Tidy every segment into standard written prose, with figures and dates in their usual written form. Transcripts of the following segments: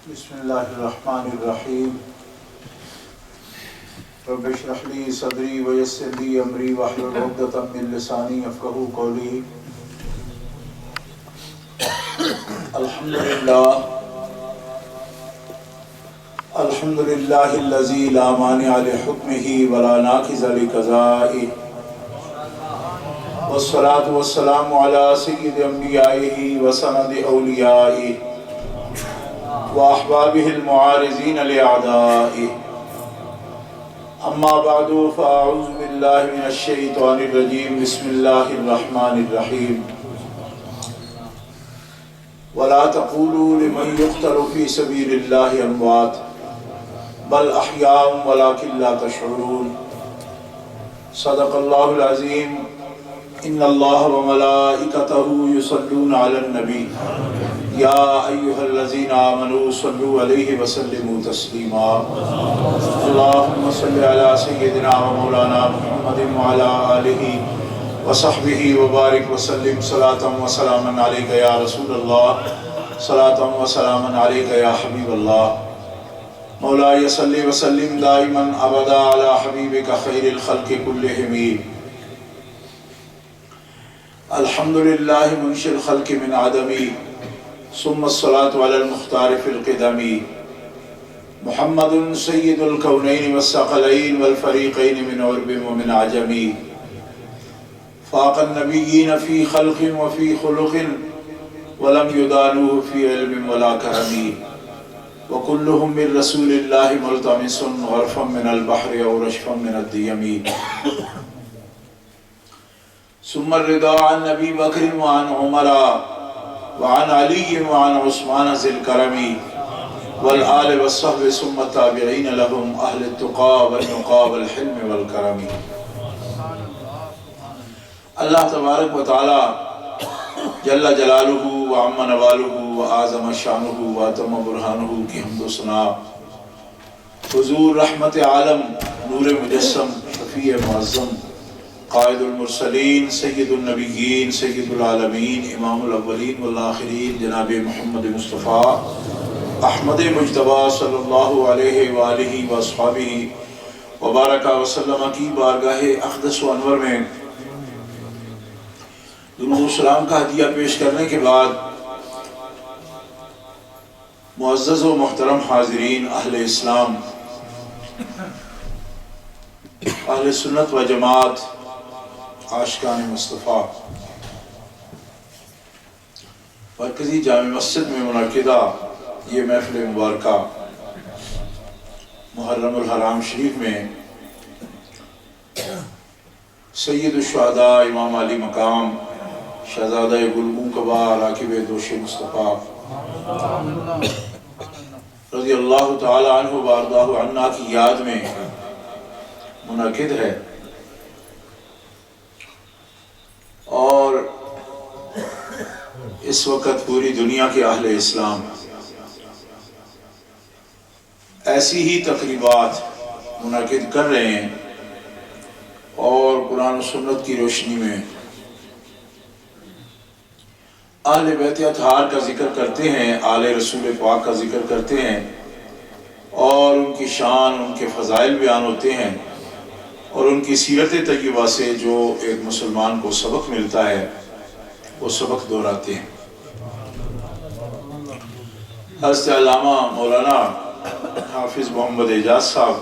بسم اللہ الرحمن الرحیم رب اشرح لی صدری ویسر لی امری واحلل عقدۃ من لسانی یفقہوا قولی. الحمدللہ الذی لا مانع لحکمہ ولا ناقض لقضائہ والصلاة والسلام علی سید انبیائہ وسند اولیائہ وأحبابه المعارضين لأعدائه. أما بعد فأعوذ بالله من الشيطان الرجيم. بسم الله الرحمن الرحيم. ولا تقولوا لمن يقتل في سبيل الله أموات بل أحياء ولكن لا تشعرون. صدق الله العظيم. إن الله وملائكته يصلون على النبي يا أيها الذين آمنوا صلوا عليه وسلموا تسليما. اللهم صل على سيدنا ومولانا محمد وعلى آله وصحبه وبارك وسلم صلاة وسلاما عليك يا رسول الله صلاة وسلاما عليك يا حبيب الله. مولاي صل وسلم دائما أبدا على حبيبك خير الخلق كلهم. الحمد لله منشئ الخلق من عدمي ثم الصلاة على المختار في القدم. محمد سيد الكونين والثقلين والفريقين من عرب ومن عجم. فاق النبيين في خلق وفي خلق ولم يدانوه في علم ولا كرم. وكلهم من رسول الله ملتمس غرفا من البحر أو رشفا من الديم. ثم الرضا عن أبي بكر وعن عمر وعن علي وعن عثمان ذي الكرم والآل والصحب ثم التابعين لهم أهل التقى والنقى والحلم والكرم. اللہ تبارک و تعالی جل جلالہ وعم نوالہ وآزم شانہ واتم برہانہ کی حمد و ثنا حضور رحمت عالم نور مجسم شفیع معظم قائد المرسلین سید النبیین سید العالمین امام الاولین والآخرین جناب محمد مصطفیٰ احمد مجتبیٰ صلی اللہ علیہ وآلہ واصحابہ وبارک وسلم کی بارگاہ اقدس و انور میں درود و سلام کا ہدیہ پیش کرنے کے بعد معزز و محترم حاضرین اہل اسلام اہل سنت و جماعت عاشقان مصطفیٰ مرکزی جامع مسجد میں منعقدہ یہ محفل مبارکہ محرم الحرام شریف میں سید الشہداء امام علی مقام شہزادہ گلبوں کبا راکب دوش مصطفیٰ رضی اللہ تعالی عنہ وارداہ عنا کی یاد میں منعقد ہے. اور اس وقت پوری دنیا کے اہل اسلام ایسی ہی تقریبات منعقد کر رہے ہیں اور قرآن و سنت کی روشنی میں اہل بیت اطہار کا ذکر کرتے ہیں، آل رسول پاک کا ذکر کرتے ہیں اور ان کی شان ان کے فضائل بیان ہوتے ہیں اور ان کی سیرت طیبہ سے جو ایک مسلمان کو سبق ملتا ہے وہ سبق دہراتے ہیں. حضرت علامہ مولانا حافظ محمد اعجاز صاحب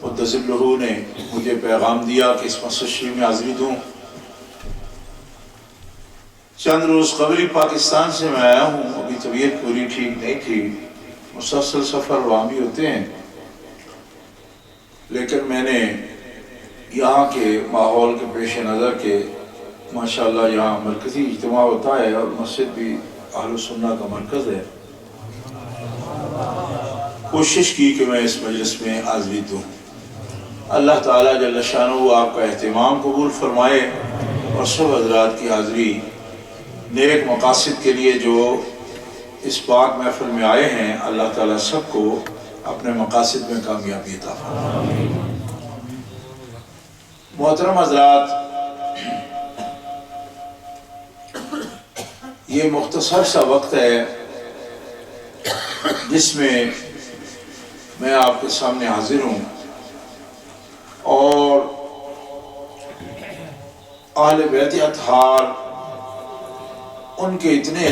قدس سرہ نے مجھے پیغام دیا کہ اس مسجد شریف میں حاضری دوں. چند روز قبل پاکستان سے میں آیا ہوں، ابھی طبیعت پوری ٹھیک نہیں تھی، مسلسل سفر وامی ہوتے ہیں، لیکن میں نے یہاں کے ماحول کے پیش نظر کے ماشاءاللہ یہاں مرکزی اجتماع ہوتا ہے اور مسجد بھی اہل سنہ کا مرکز ہے، کوشش کی کہ میں اس مجلس میں حاضری دوں. اللہ تعالیٰ جل شانہ آپ کا اہتمام قبول فرمائے اور سب حضرات کی حاضری نیک مقاصد کے لیے جو اس پاک محفل میں آئے ہیں اللہ تعالیٰ سب کو اپنے مقاصد میں کامیابی عطا فرمائے. محترم حضرات، یہ مختصر سا وقت ہے جس میں میں آپ کے سامنے حاضر ہوں اور اہل بیت اطہار ان کے اتنے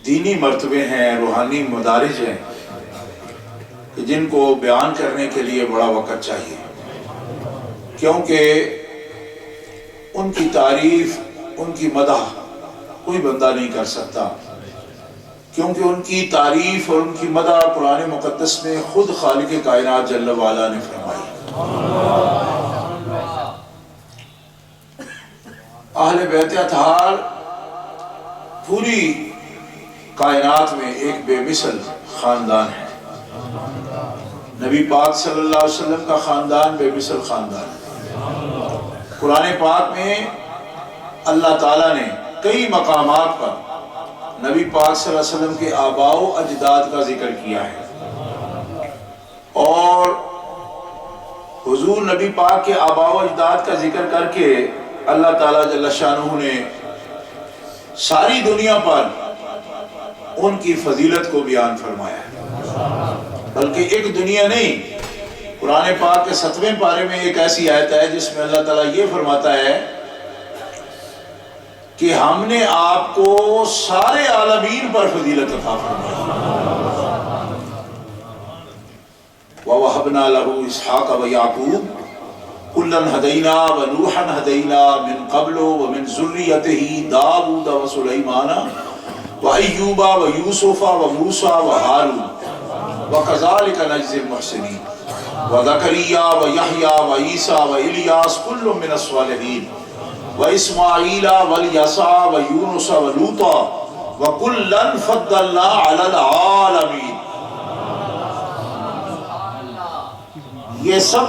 دینی مرتبے ہیں، روحانی مدارج ہیں کہ جن کو بیان کرنے کے لیے بڑا وقت چاہیے، کیونکہ ان کی تعریف، ان کی مدح کوئی بندہ نہیں کر سکتا، کیونکہ ان کی تعریف اور ان کی مدح قرآن مقدس میں خود خالق کائنات جل وعلا نے فرمائی۔ اہل بیت اطہار پوری کائنات میں ایک بے مثل خاندان ہے۔ نبی پاک صلی اللہ علیہ وسلم کا خاندان بے مثل خاندان ہے۔ قرآن پاک میں اللہ تعالیٰ نے کئی مقامات پر نبی پاک صلی اللہ علیہ وسلم کے آباء و اجداد کا ذکر کیا ہے، اور حضور نبی پاک کے آباء و اجداد کا ذکر کر کے اللہ تعالیٰ جل شانہ نے ساری دنیا پر ان کی فضیلت کو بیان فرمایا ہے۔ بلکہ ایک دنیا نہیں، قرآن پاک کے 7ویں پارے میں ایک ایسی آیت ہے جس میں اللہ تعالیٰ یہ فرماتا ہے کہ ہم نے آپ کو سارے عالمین پر فضیلت عطا فرمائی۔ وَوَهَبْنَا لَهُ إِسْحَاقَ وَيَعْقُوبَ كُلًّا هَدَيْنَا وَنُوحًا هَدَيْنَا مِن قَبْلُ وَمِن ذُرِّيَّتِهِ دَاوُودَ وَسُلَيْمَانَ وَأَيُّوبَ وَيُوسُفَ وَمُوسَى وَهَارُونَ وَكَذَلِكَ نَجْزِي الْمُحْسِنِينَ وَزَكَرِيَّا وَيَحْيَا وَعِيسَى وَإِلْيَاسَ كُلٌّ مِّنَ الصَّالِحِينَ وَإِسْمَاعِيلَ وَالْيَسَعَ وَيُونُسَ وَلُوطًا وَكُلًّا فَضَّلْنَا عَلَى الْعَالَمِينَ۔ یہ سب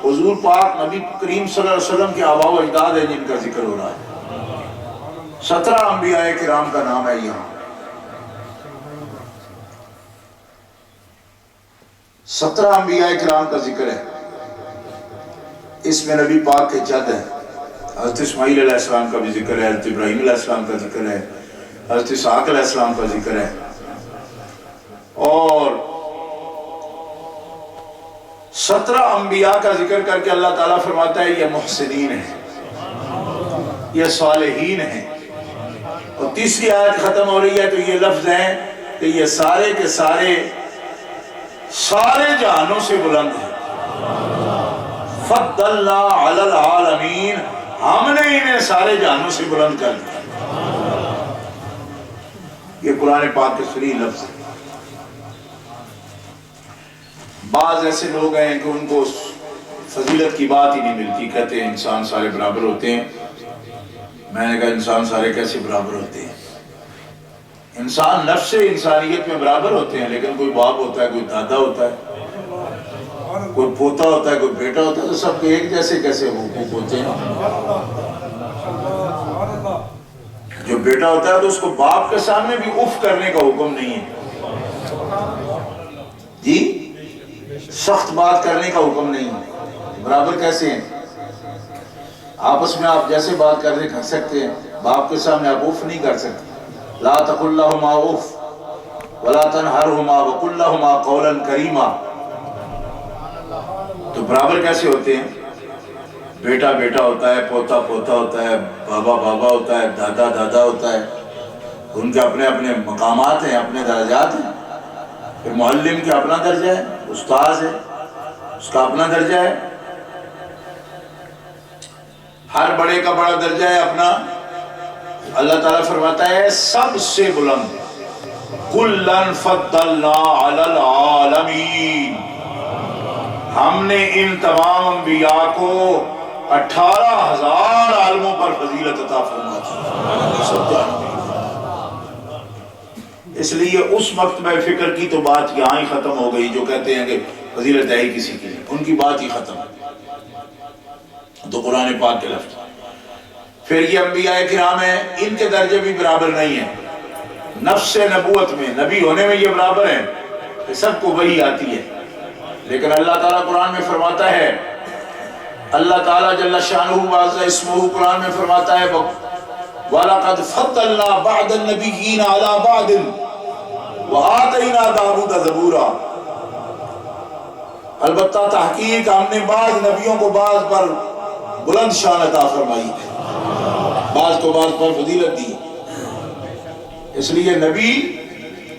حضور پاک نبی کریم صلی اللہ علیہ وسلم کے آباء و اجداد ہیں جن کا ذکر ہو رہا ہے۔ 17 انبیاء کرام کا نام ہے یہاں، 17 انبیاء کرام کا ذکر ہے۔ اس میں نبی پاک کے جد ہیں، حضرت اسماعیل علیہ السلام کا بھی ذکر ہے، حضرت ابراہیم علیہ السلام کا ذکر ہے، حضرت اسحاق علیہ السلام کا ذکر ہے، اور 17 انبیاء کا ذکر کر کے اللہ تعالیٰ فرماتا ہے یہ محسنین ہیں، یہ صالحین ہیں۔ اور تیسری آیت ختم ہو رہی ہے تو یہ لفظ ہیں کہ یہ سارے کے سارے جہانوں سے بلند ہیں۔ فضلنا علی العالمین، ہم نے انہیں سارے جہانوں سے بلند کر دیا۔ یہ قرآن پاک کے صریح لفظ ہے۔ بعض ایسے لوگ ہیں کہ ان کو فضیلت کی بات ہی نہیں ملتی، کہتے ہیں انسان سارے برابر ہوتے ہیں۔ میں نے کہا انسان سارے کیسے برابر ہوتے ہیں؟ انسان نفس انسانیت میں برابر ہوتے ہیں، لیکن کوئی باپ ہوتا ہے، کوئی دادا ہوتا ہے، کوئی پوتا ہوتا ہے، کوئی بیٹا ہوتا ہے، تو سب کے ایک جیسے کیسے حقوق ہوتے ہیں؟ جو بیٹا ہوتا ہے تو اس کو باپ کے سامنے بھی اف کرنے کا حکم نہیں ہے، جی سخت بات کرنے کا حکم نہیں ہے۔ برابر کیسے ہیں؟ آپس میں آپ جیسے بات کر سکتے ہیں، باپ کے سامنے آپ اف نہیں کر سکتے۔ لا تقل لهما اف ولا تنهرهما وقل لهما قولا کریما۔ تو برابر کیسے ہوتے ہیں؟ بیٹا بیٹا ہوتا ہے، پوتا پوتا ہوتا ہے، بابا بابا ہوتا ہے، دادا دادا ہوتا ہے، ان کے اپنے اپنے مقامات ہیں، اپنے درجات ہیں۔ پھر معلم کا اپنا درجہ ہے، استاذ ہے اس کا اپنا درجہ ہے، ہر بڑے کا بڑا درجہ ہے اپنا۔ اللہ تعالیٰ فرماتا ہے سب سے بلند کُلًّا فَضَّلْنَا عَلَى الْعَالَمِينَ، ہم نے ان تمام انبیاء کو 18,000 عالموں پر فضیلت عطا فرمائی۔ اس لیے اس مکتبہ فکر کی تو بات یہاں ہی ختم ہو گئی، جو کہتے ہیں کہ فضیلت ہے ہی کسی کی، ان کی بات ہی ختم ہے۔ تو قرآن پاک کے لفظ، پھر یہ انبیاء کرام ہیں، ان کے درجے بھی برابر نہیں ہیں۔ نفس نبوت میں، نبی ہونے میں یہ برابر ہیں کہ سب کو وحی آتی ہے، لیکن اللہ تعالیٰ قرآن میں فرماتا ہے، اللہ تعالیٰ جل شانہ وعز اسمہ قرآن میں فرماتا ہے وَلَقَدْ فَضَّلْنَا بَعْضَ النَّبِيِّينَ عَلَى بَعْضٍ وَآتَيْنَا آتینا داؤد زبورا، البتہ تحقیق ہم نے بعض نبیوں کو بعض پر بلند شان عطا فرمائی ہے، بعض کو بعض پر فضیلت دی۔ اس لیے نبی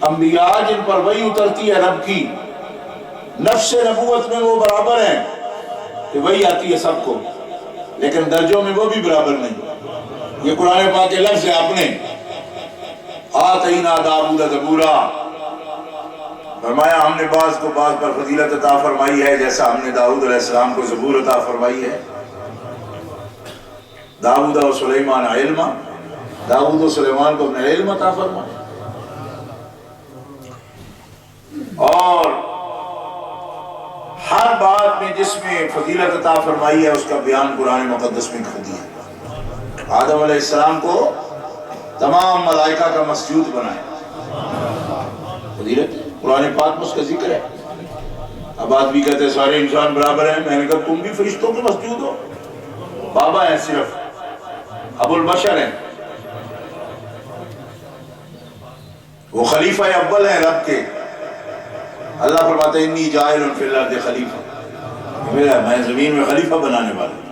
انبیاء جن پر وحی اترتی ہے رب کی، نفس نبوت میں وہ برابر ہیں کہ وحی آتی ہے سب کو، لیکن درجوں میں وہ بھی برابر نہیں۔ یہ قرآن پاک کے لفظ ہے اپنے، آتینا داؤد زبورا، فرمایا ہم نے بعض کو بعض پر فضیلت عطا فرمائی ہے، جیسا ہم نے داؤد علیہ السلام کو زبور عطا فرمائی ہے۔ داؤد و سلیمان علما، داؤد و سلیمان کو اپنے علم عطا فرمایا، اور ہر بات میں جس میں فضیلت عطا فرمائی ہے اس کا بیان قرآن مقدس میں کر دیا۔ آدم علیہ السلام کو تمام ملائکہ کا مسجود بنایا، فضیلت قرآن پاک میں اس کا ذکر ہے۔ اب آدمی کہتے ہیں سارے انسان برابر ہیں، میں نے کہا تم بھی فرشتوں کے مسجود ہو، بابا ہیں صرف، ابو البشر ہیں، وہ خلیفہ اول ہیں رب کے۔ اللہ فرماتا ہے انی جاعل فی الارض خلیفہ، میں زمین میں خلیفہ بنانے والا ہوں۔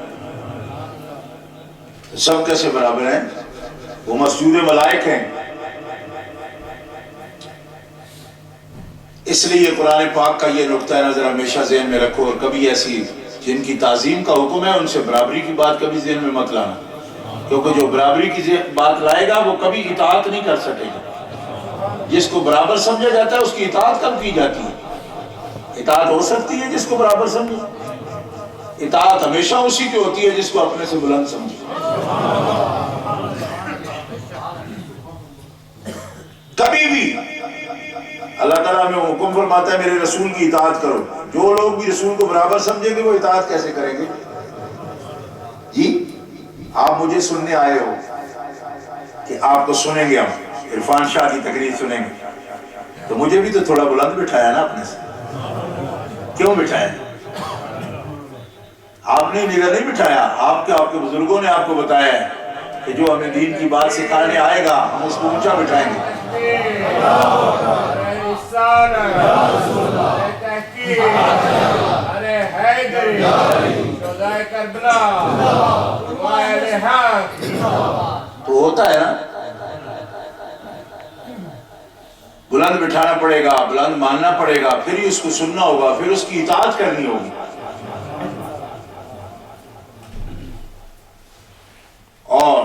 سب کیسے برابر ہیں؟ وہ مسجود ملائک ہیں۔ اس لیے قرآن پاک کا یہ نقطہ نظر ہمیشہ ذہن میں رکھو، اور کبھی ایسی جن کی تعظیم کا حکم ہے ان سے برابری کی بات کبھی ذہن میں مت لانا، کیونکہ جو برابری کی بات لائے گا وہ کبھی اطاعت نہیں کر سکے گا۔ جس کو برابر سمجھا جاتا ہے اس کی اطاعت کب کی جاتی ہے؟ اطاعت ہو سکتی ہے جس کو برابر سمجھے، اطاعت ہمیشہ اسی کی ہوتی ہے جس کو اپنے سے بلند سمجھے۔ کبھی بھی اللہ تعالیٰ ہمیں حکم فرماتا ہے میرے رسول کی اطاعت کرو، جو لوگ بھی رسول کو برابر سمجھیں گے وہ اطاعت کیسے کریں گے؟ جی آپ مجھے سننے آئے ہو کہ آپ کو سنیں گے، ہم عرفان شاہ کی تقریر سنیں گے، تو مجھے بھی تو تھوڑا بلند بٹھایا نا اپنے سے، کیوں بٹھایا؟ آپ نے نگاہ نہیں بٹھایا، آپ کے بزرگوں نے آپ کو بتایا ہے کہ جو ہمیں دین کی بات سکھانے آئے گا ہم اس کو اونچا بٹھائیں گے۔ تو ہوتا ہے نا، بلند بٹھانا پڑے گا، بلند ماننا پڑے گا، پھر ہی اس کو سننا ہوگا، پھر اس کی اطاعت کرنی ہوگی۔ اور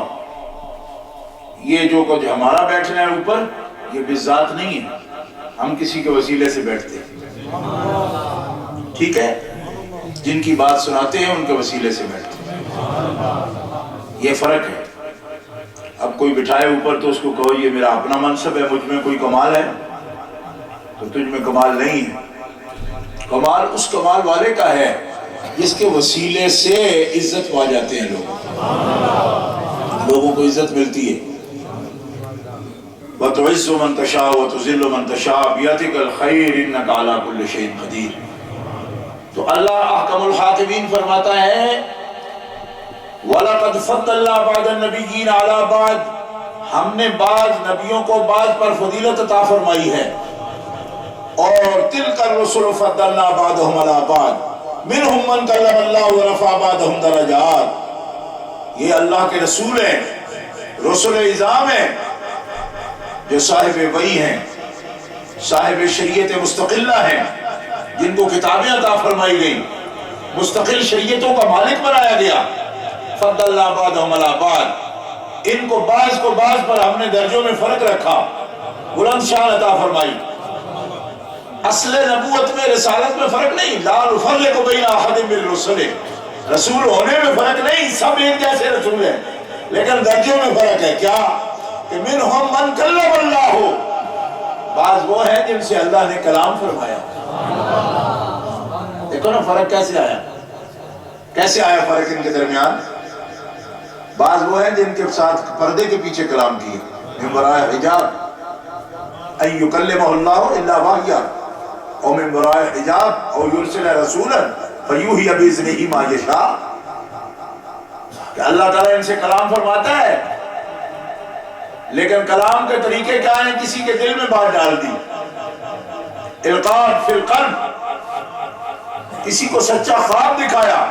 یہ جو کچھ ہمارا بیٹھنا ہے اوپر، یہ بذات نہیں ہے، ہم کسی کے وسیلے سے بیٹھتے ہیں، ٹھیک ہے؟ جن کی بات سناتے ہیں ان کے وسیلے سے بیٹھتے ہیں، یہ فرق ہے۔ اب کوئی بٹھائے اوپر تو اس کو کہو یہ میرا اپنا منصب ہے، مجھ میں کوئی کمال ہے، تو تجھ میں کمال نہیں ہے۔ کمال اس کمال والے کا ہے جس کے وسیلے سے عزت پا جاتے ہیں لوگوں کو عزت ملتی ہے۔ وَتُعِزُّ مَن تَشَاءُ وَتُذِلُّ مَن تَشَاءُ بِيَدِكَ الْخَيْرُ إِنَّكَ عَلَى كُلِّ شَيْءٍ قَدِيرٌ۔ تو اللہ احکم الحاکمین فرماتا ہے وَلَقَدْ فَضَّلْنَا بَعْضَ النَّبِيِّينَ عَلَى بَعْضٍ، ہم نے بعض نبیوں کو بعض پر فضیلت عطا فرمائی ہے، اور تِلْكَ الرُّسُلُ فَضَّلْنَا بَعْضَهُمْ عَلَى بَعْضٍ مِنْهُمْ مَنْ كَلَّمَ اللَّهُ وَرَفَعَ بَعْضَهُمْ دَرَجَاتٍ۔ یہ اللہ کے رسول ہیں، رسول اعظام ہیں، جو صاحب وحی ہیں، صاحب شریعت مستقلہ ہیں، جن کو کتابیں عطا فرمائی گئیں، مستقل شریعتوں کا مالک بنایا گیا۔ فضلنا بعضهم علی بعض، ان کو بعض پر ہم نے درجوں میں فرق رکھا، بلند شان عطا فرمائی۔ اصل نبوت میں رسالت میں فرق نہیں، لا نفرق بین احد من رسل، رسول ہونے میں فرق نہیں، سب ایک جیسے رسول ہیں، لیکن درجوں میں فرق ہے۔ کیا کہ منہم من کلم اللہ، بعض وہ ہیں جن سے اللہ نے کلام فرمایا۔ دیکھو نا فرق کیسے آیا، کیسے آیا فرق ان کے درمیان۔ بعض وہ ہیں جن کے ساتھ پردے کے پیچھے کلام کیے، من ورائے حجاب، ان یکلمہ اللہ الا واحیا، او من ورائے حجاب او یرسل رسولا فیوحی باذنہ ما یشاء، کہ اللہ تعالیٰ ان سے کلام فرماتا ہے، لیکن کلام کے طریقے کیا ہیں، کسی کے دل میں بات ڈال دی، القاء فی القلب، کسی کو سچا خواب دکھایا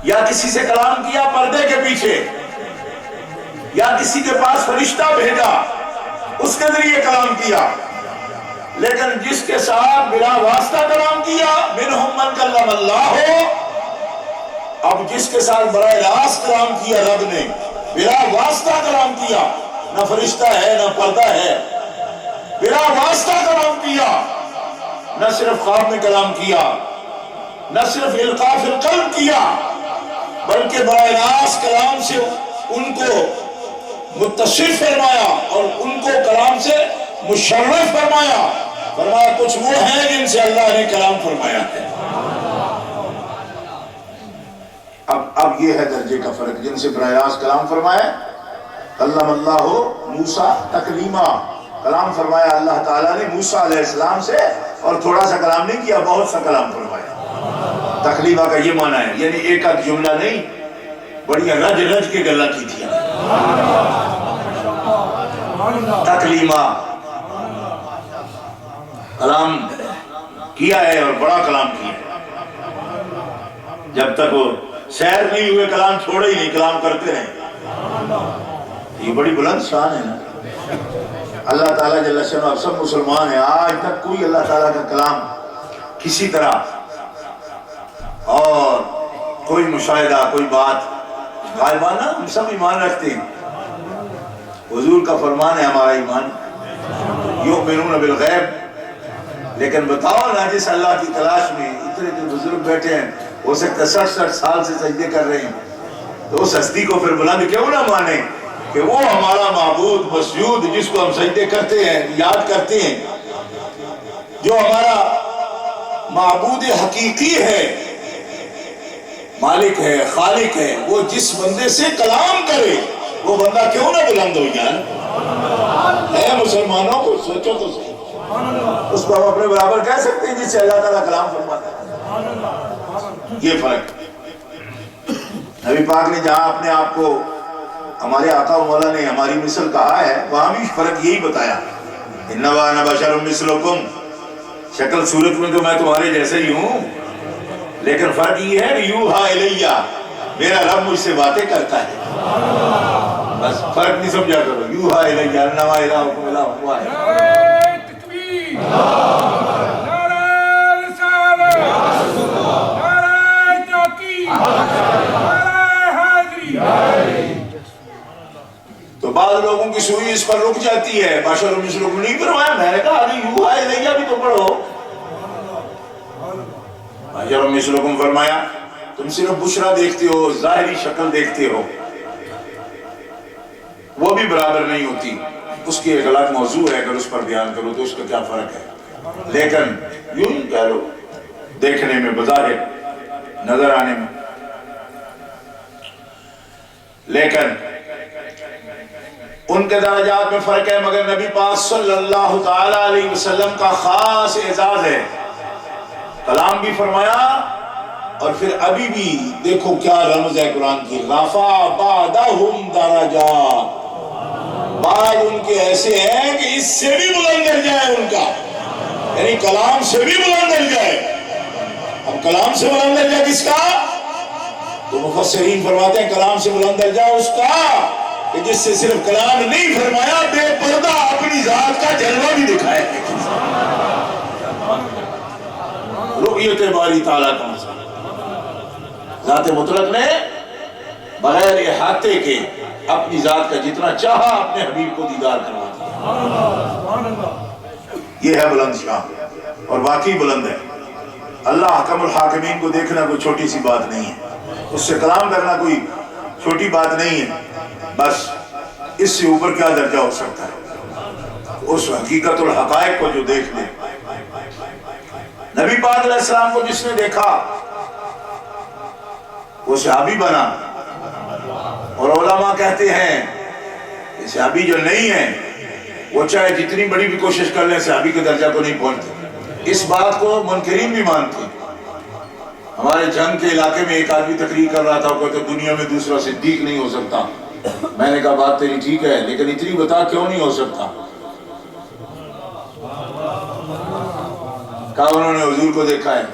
یا کسی سے کلام کیا پردے کے پیچھے، یا کسی کے پاس فرشتہ بھیجا اس کے ذریعے کلام کیا، لیکن جس کے ساتھ بلا واسطہ کلام کیا، منہم من کلم اللہ، اب جس کے ساتھ براہ راست کلام کیا رب نے، بلا واسطہ کلام کیا، نہ فرشتہ ہے نہ پردہ ہے، بلا واسطہ کلام کیا، نہ صرف خواب میں کلام کیا، نہ صرف القاء فی القلب کیا، بلکہ براہ راست کلام سے ان کو متصف فرمایا اور ان کو کلام سے مشرف فرمایا، فرمایا کچھ وہ ہیں جن سے اللہ نے کلام فرمایا ہے۔ اب یہ ہے درجے کا فرق، جن سے براہ راست کلام فرمایا، کلم اللہ موسیٰ تکلیما، کلام فرمایا اللہ تعالیٰ نے موسیٰ علیہ السلام سے، اور تھوڑا سا کلام نہیں کیا، بہت سا کلام فرمایا۔ تکلیمہ کا یہ معنی ہے، یعنی ایک آدھ جملہ نہیں، بڑی رج رج کے گلہ کی تھی۔ تکلیمہ کلام کیا ہے اور بڑا کلام کیا ہے، جب تک وہ سیر نہیں ہوئے کلام چھوڑے ہی نہیں، کلام کرتے رہے۔ یہ بڑی بلند شان ہے نا۔ اللہ تعالیٰ جل شانہ، اب سب مسلمان ہیں، آج تک کوئی اللہ تعالیٰ کا کلام کسی طرح اور کوئی مشاہدہ کوئی بات غائبانہ، ہم سب ایمان رکھتے ہیں، حضور کا فرمان ہے ہمارا ایمان، یؤمنون بالغیب، لیکن بتاؤ نا جس اللہ کی تلاش میں اتنے بزرگ بیٹھے ہیں، ہو سکتا ہے 60 سال سے سجدے کر رہے ہیں، تو اس ہستی کو پھر بلند کیوں نہ مانے کہ وہ ہمارا معبود مسجود جس کو ہم سجدے کرتے ہیں، یاد کرتے ہیں، جو ہمارا معبود حقیقی ہے، مالک ہے، خالق ہے، وہ جس بندے سے کلام کرے وہ بندہ کیوں نہ بلند ہو جائے؟ اے مسلمانوں کو سوچو تو صحیح، اس کو ہم اپنے برابر کہہ سکتے ہیں جس سے اللہ تعالیٰ کلام فرماتا ہے؟ یہ فرق نبی پاک نے جہاں اپنے آپ کو ہمارے آقا و مولا نے ہماری مثل کہا ہے، وہاں بھی فرق یہی بتایا، انما انا بشر مثلکم، شکل صورت میں تو میں تمہارے جیسے ہی ہوں، لیکن فرق یہ ہے یوحا الیہ، میرا رب مجھ سے باتیں کرتا ہے، بس فرق نہیں سمجھا کرو، یوحا الیہ انما الہکم الہ واحد۔ تو بعض لوگوں کی سوئی اس پر رک جاتی ہے، بشر مثلکم نہیں فرمایا، میں نے کہا یوحا الیہ بھی تو پڑھو، بشر مثلکم فرمایا، تم صرف بشرا دیکھتے ہو، ظاہری شکل دیکھتے ہو، وہ بھی برابر نہیں ہوتی، اس کی ایک الگ موضوع ہے، اگر اس پر بیان کرو تو اس کا کیا فرق ہے، لیکن یوں ہی کہہ لو، دیکھنے میں، بظاہر نظر آنے میں، لیکن ان کے درجات میں فرق ہے، مگر نبی پاک صلی اللہ تعالی علیہ وسلم کا خاص اعزاز ہے، کلام بھی فرمایا، اور پھر ابھی بھی دیکھو کیا رمز ہے قرآن کی، رفع بعدہم درجات، بعد ان کے ایسے ہیں کہ اس سے بھی بلند درجہ ہے ان کا، یعنی کلام سے بھی بلند درجہ ہے۔ اب کلام سے بلند درجہ کس کا؟ تو مفسرین فرماتے ہیں کلام سے بلند درجہ اس کا کہ جس سے صرف کلام نہیں فرمایا، بے پردہ اپنی ذات کا جلوہ بھی دکھائے، رؤیت باری تعالیٰ کا مسئلہ، ذات مطلق نے بغیر احاطے کے اپنی ذات کا جتنا چاہا اپنے حبیب کو دیدار کروا دیا، یہ ہے بلند شان، اور واقعی بلند ہے۔ اللہ حکم الحاکمین کو دیکھنا کوئی چھوٹی سی بات نہیں ہے، اس سے کلام کرنا کوئی چھوٹی بات نہیں ہے، بس اس سے اوپر کیا درجہ ہو سکتا ہے؟ اس حقیقت الحقائق کو جو دیکھ لے، نبی پاک علیہ السلام کو جس نے دیکھا وہ صحابی بنا، اور علماء کہتے ہیں کہ صحابی جو نہیں ہیں وہ چاہے جتنی بڑی بھی کوشش کر لیں صحابی کے درجہ کو نہیں پہنچتے، اس بات کو منکرین بھی مانتے ہیں۔ ہمارے جنگ کے علاقے میں ایک آدمی تقریر کر رہا تھا، وہ کہتے دنیا میں دوسرا صدیق نہیں ہو سکتا، میں نے کہا بات تیری ٹھیک ہے، لیکن اتنی بتا کیوں نہیں ہو سکتا؟ کہا انہوں نے حضور کو دیکھا ہے.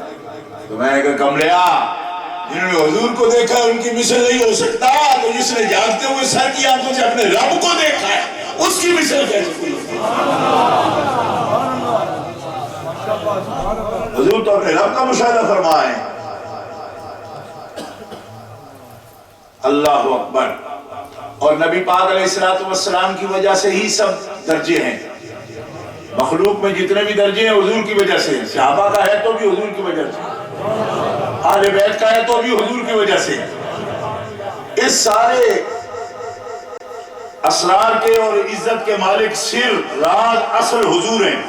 تو میں نے کہا کملیا، جنہوں نے حضور کو دیکھا ہے ان کی مثل نہیں ہو سکتا، تو جس نے جاگتے ہوئے سر کی آنکھوں سے اپنے رب کو دیکھا ہے اس کی مثل کیسے کوئی؟ حضور تو اپنے رب کا مشاہدہ فرمائے. اللہ اکبر. اور نبی پاک علیہ السلام کی وجہ سے ہی سب درجے ہیں. مخلوق میں جتنے بھی درجے ہیں حضور کی وجہ سے ہیں. صحابہ کا ہے تو بھی حضور کی وجہ سے، اہل بیت کا ہے تو بھی حضور کی وجہ سے. اس سارے اسرار کے اور عزت کے مالک سر راز اصل حضور ہیں.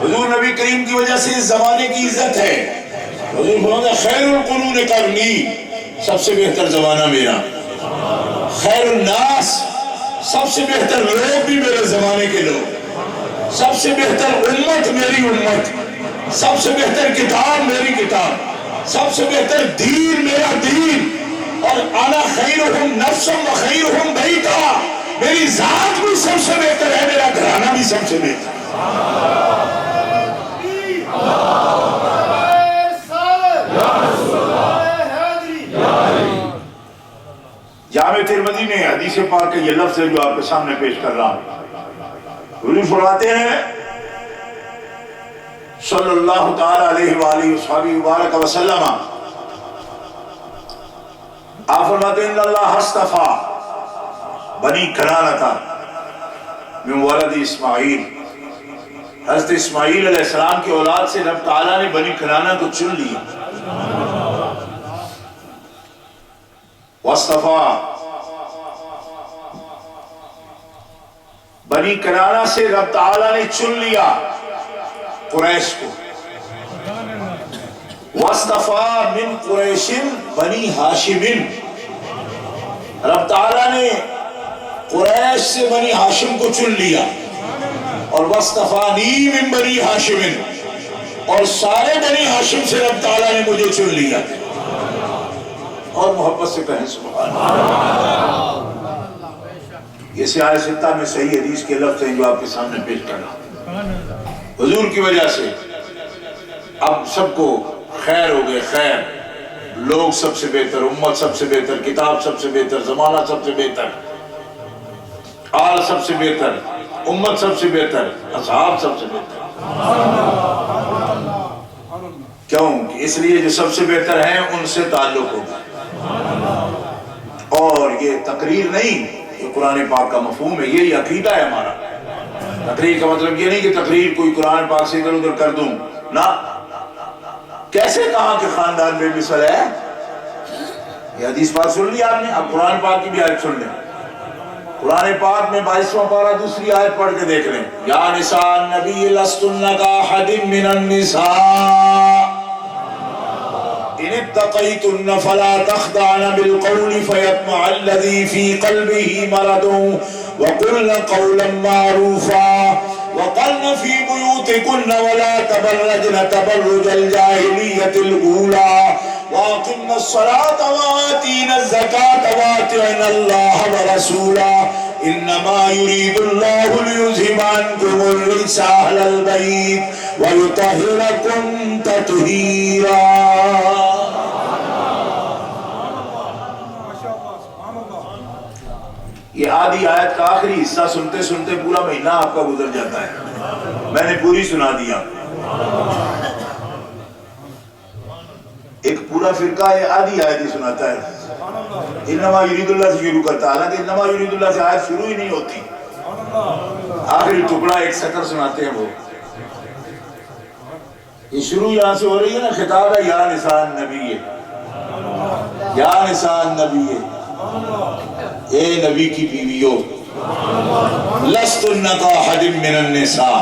حضور نبی کریم کی وجہ سے اس زمانے کی عزت ہے. حضور فرماتے ہیں خیر القرون قرنی، سب سے بہتر زمانہ میرا. خیر الناس، سب سے بہتر لوگ بھی میرے زمانے کے لوگ. سب سے بہتر امت میری امت. سب سے بہتر کتاب میری کتاب. سب سے بہتر دین میرا دین. اور انا خیرہم نفسا و خیرہم بیتا، میری ذات بھی سب سے بہتر ہے، میرا گھرانہ بھی سب سے بہتر. جامع ترمذی میں حدیث پاک کے یہ لفظ ہے جو آپ کے سامنے پیش کر رہا ہوں. حضور فرماتے ہیں صلی اللہ تعالی علیہ وآلہ وصحبہ وبارک وسلم، آپ فرماتے ہیں ان اللہ اصطفیٰ بنی کنانہ من ولد اسماعیل. حضرت اسماعیل علیہ السلام کی اولاد سے رب تعالیٰ نے بنی کنانہ کو چن لیا. واصطفیٰ بنی کنانہ سے رب تعالیٰ نے چن لیا قریش کو. واصطفیٰ من قریش بنی ہاشم، رب تعالیٰ نے قریش سے بنی ہاشم کو چن لیا. اور واصطفانی من بنی ہاشم، اور سارے بنی ہاشم سے رب تعالیٰ نے مجھے چن لیا. اور محبت سے کہیں سبحان اللہ. یہ سیاہ ستہ میں صحیح حدیث کے لفظ ہیں جو آپ کے سامنے پیش کر رہا ہوں. حضور کی وجہ سے اب سب کو خیر ہو گئے. خیر، لوگ سب سے بہتر، امت سب سے بہتر، کتاب سب سے بہتر، زمانہ سب سے بہتر، آل سب سے بہتر، امت سب سے بہتر، اصحاب سب سے بہتر. کیوں؟ اس لیے جو سب سے بہتر ہیں ان سے تعلق ہوگا. اور یہ تقریر نہیں، یہ قرآن پاک کا مفہوم ہے، یہی عقیدہ ہے ہمارا. تقریر کا مطلب یہ نہیں کہ تقریر کوئی قرآن پاک سے ادھر ادھر کر دوں نا. کیسے کہاں کہ خاندان بے مثل ہے؟ یہ حدیث پاک سن لی آپ نے، اب قرآن پاک کی بھی آیت سن لیں. قرآن پاک میں 22واں پارہ دوسری آیت پڑھ کے دیکھ لیں. یا نساء النبی لستن کاحد من النساء ان اتقیتن فلا تخضعن بالقول فیطمع الذی فی قلبه مرض وقلن قولا معروفا وقرن في بيوتكن ولا تبرجن تبرج الجاهلية الأولى وأقمن الصلاة وآتين الزكاة وأطعن الله ورسوله إنما يريد الله ليذهب عنكم الرجس أهل البيت ويطهركم تطهيرا. یہ آدھی آیت کا آخری حصہ سنتے سنتے پورا مہینہ آپ کا گزر جاتا ہے. میں نے پوری سنا دیا. ایک پورا فرقہ یہ آدھی آیت ہی سناتا ہے. انما یرید اللہ سے شروع کرتا ہے، حالانکہ انما یرید اللہ سے آیت شروع ہی نہیں ہوتی. آخری ٹکڑا ایک سطر سناتے ہیں وہ. یہ شروع یہاں سے ہو رہی ہے نا، خطاب ہے یا نساء النبی، یا نساء النبی، اے نبی کی بیویوں. لستن کاحد من النساء،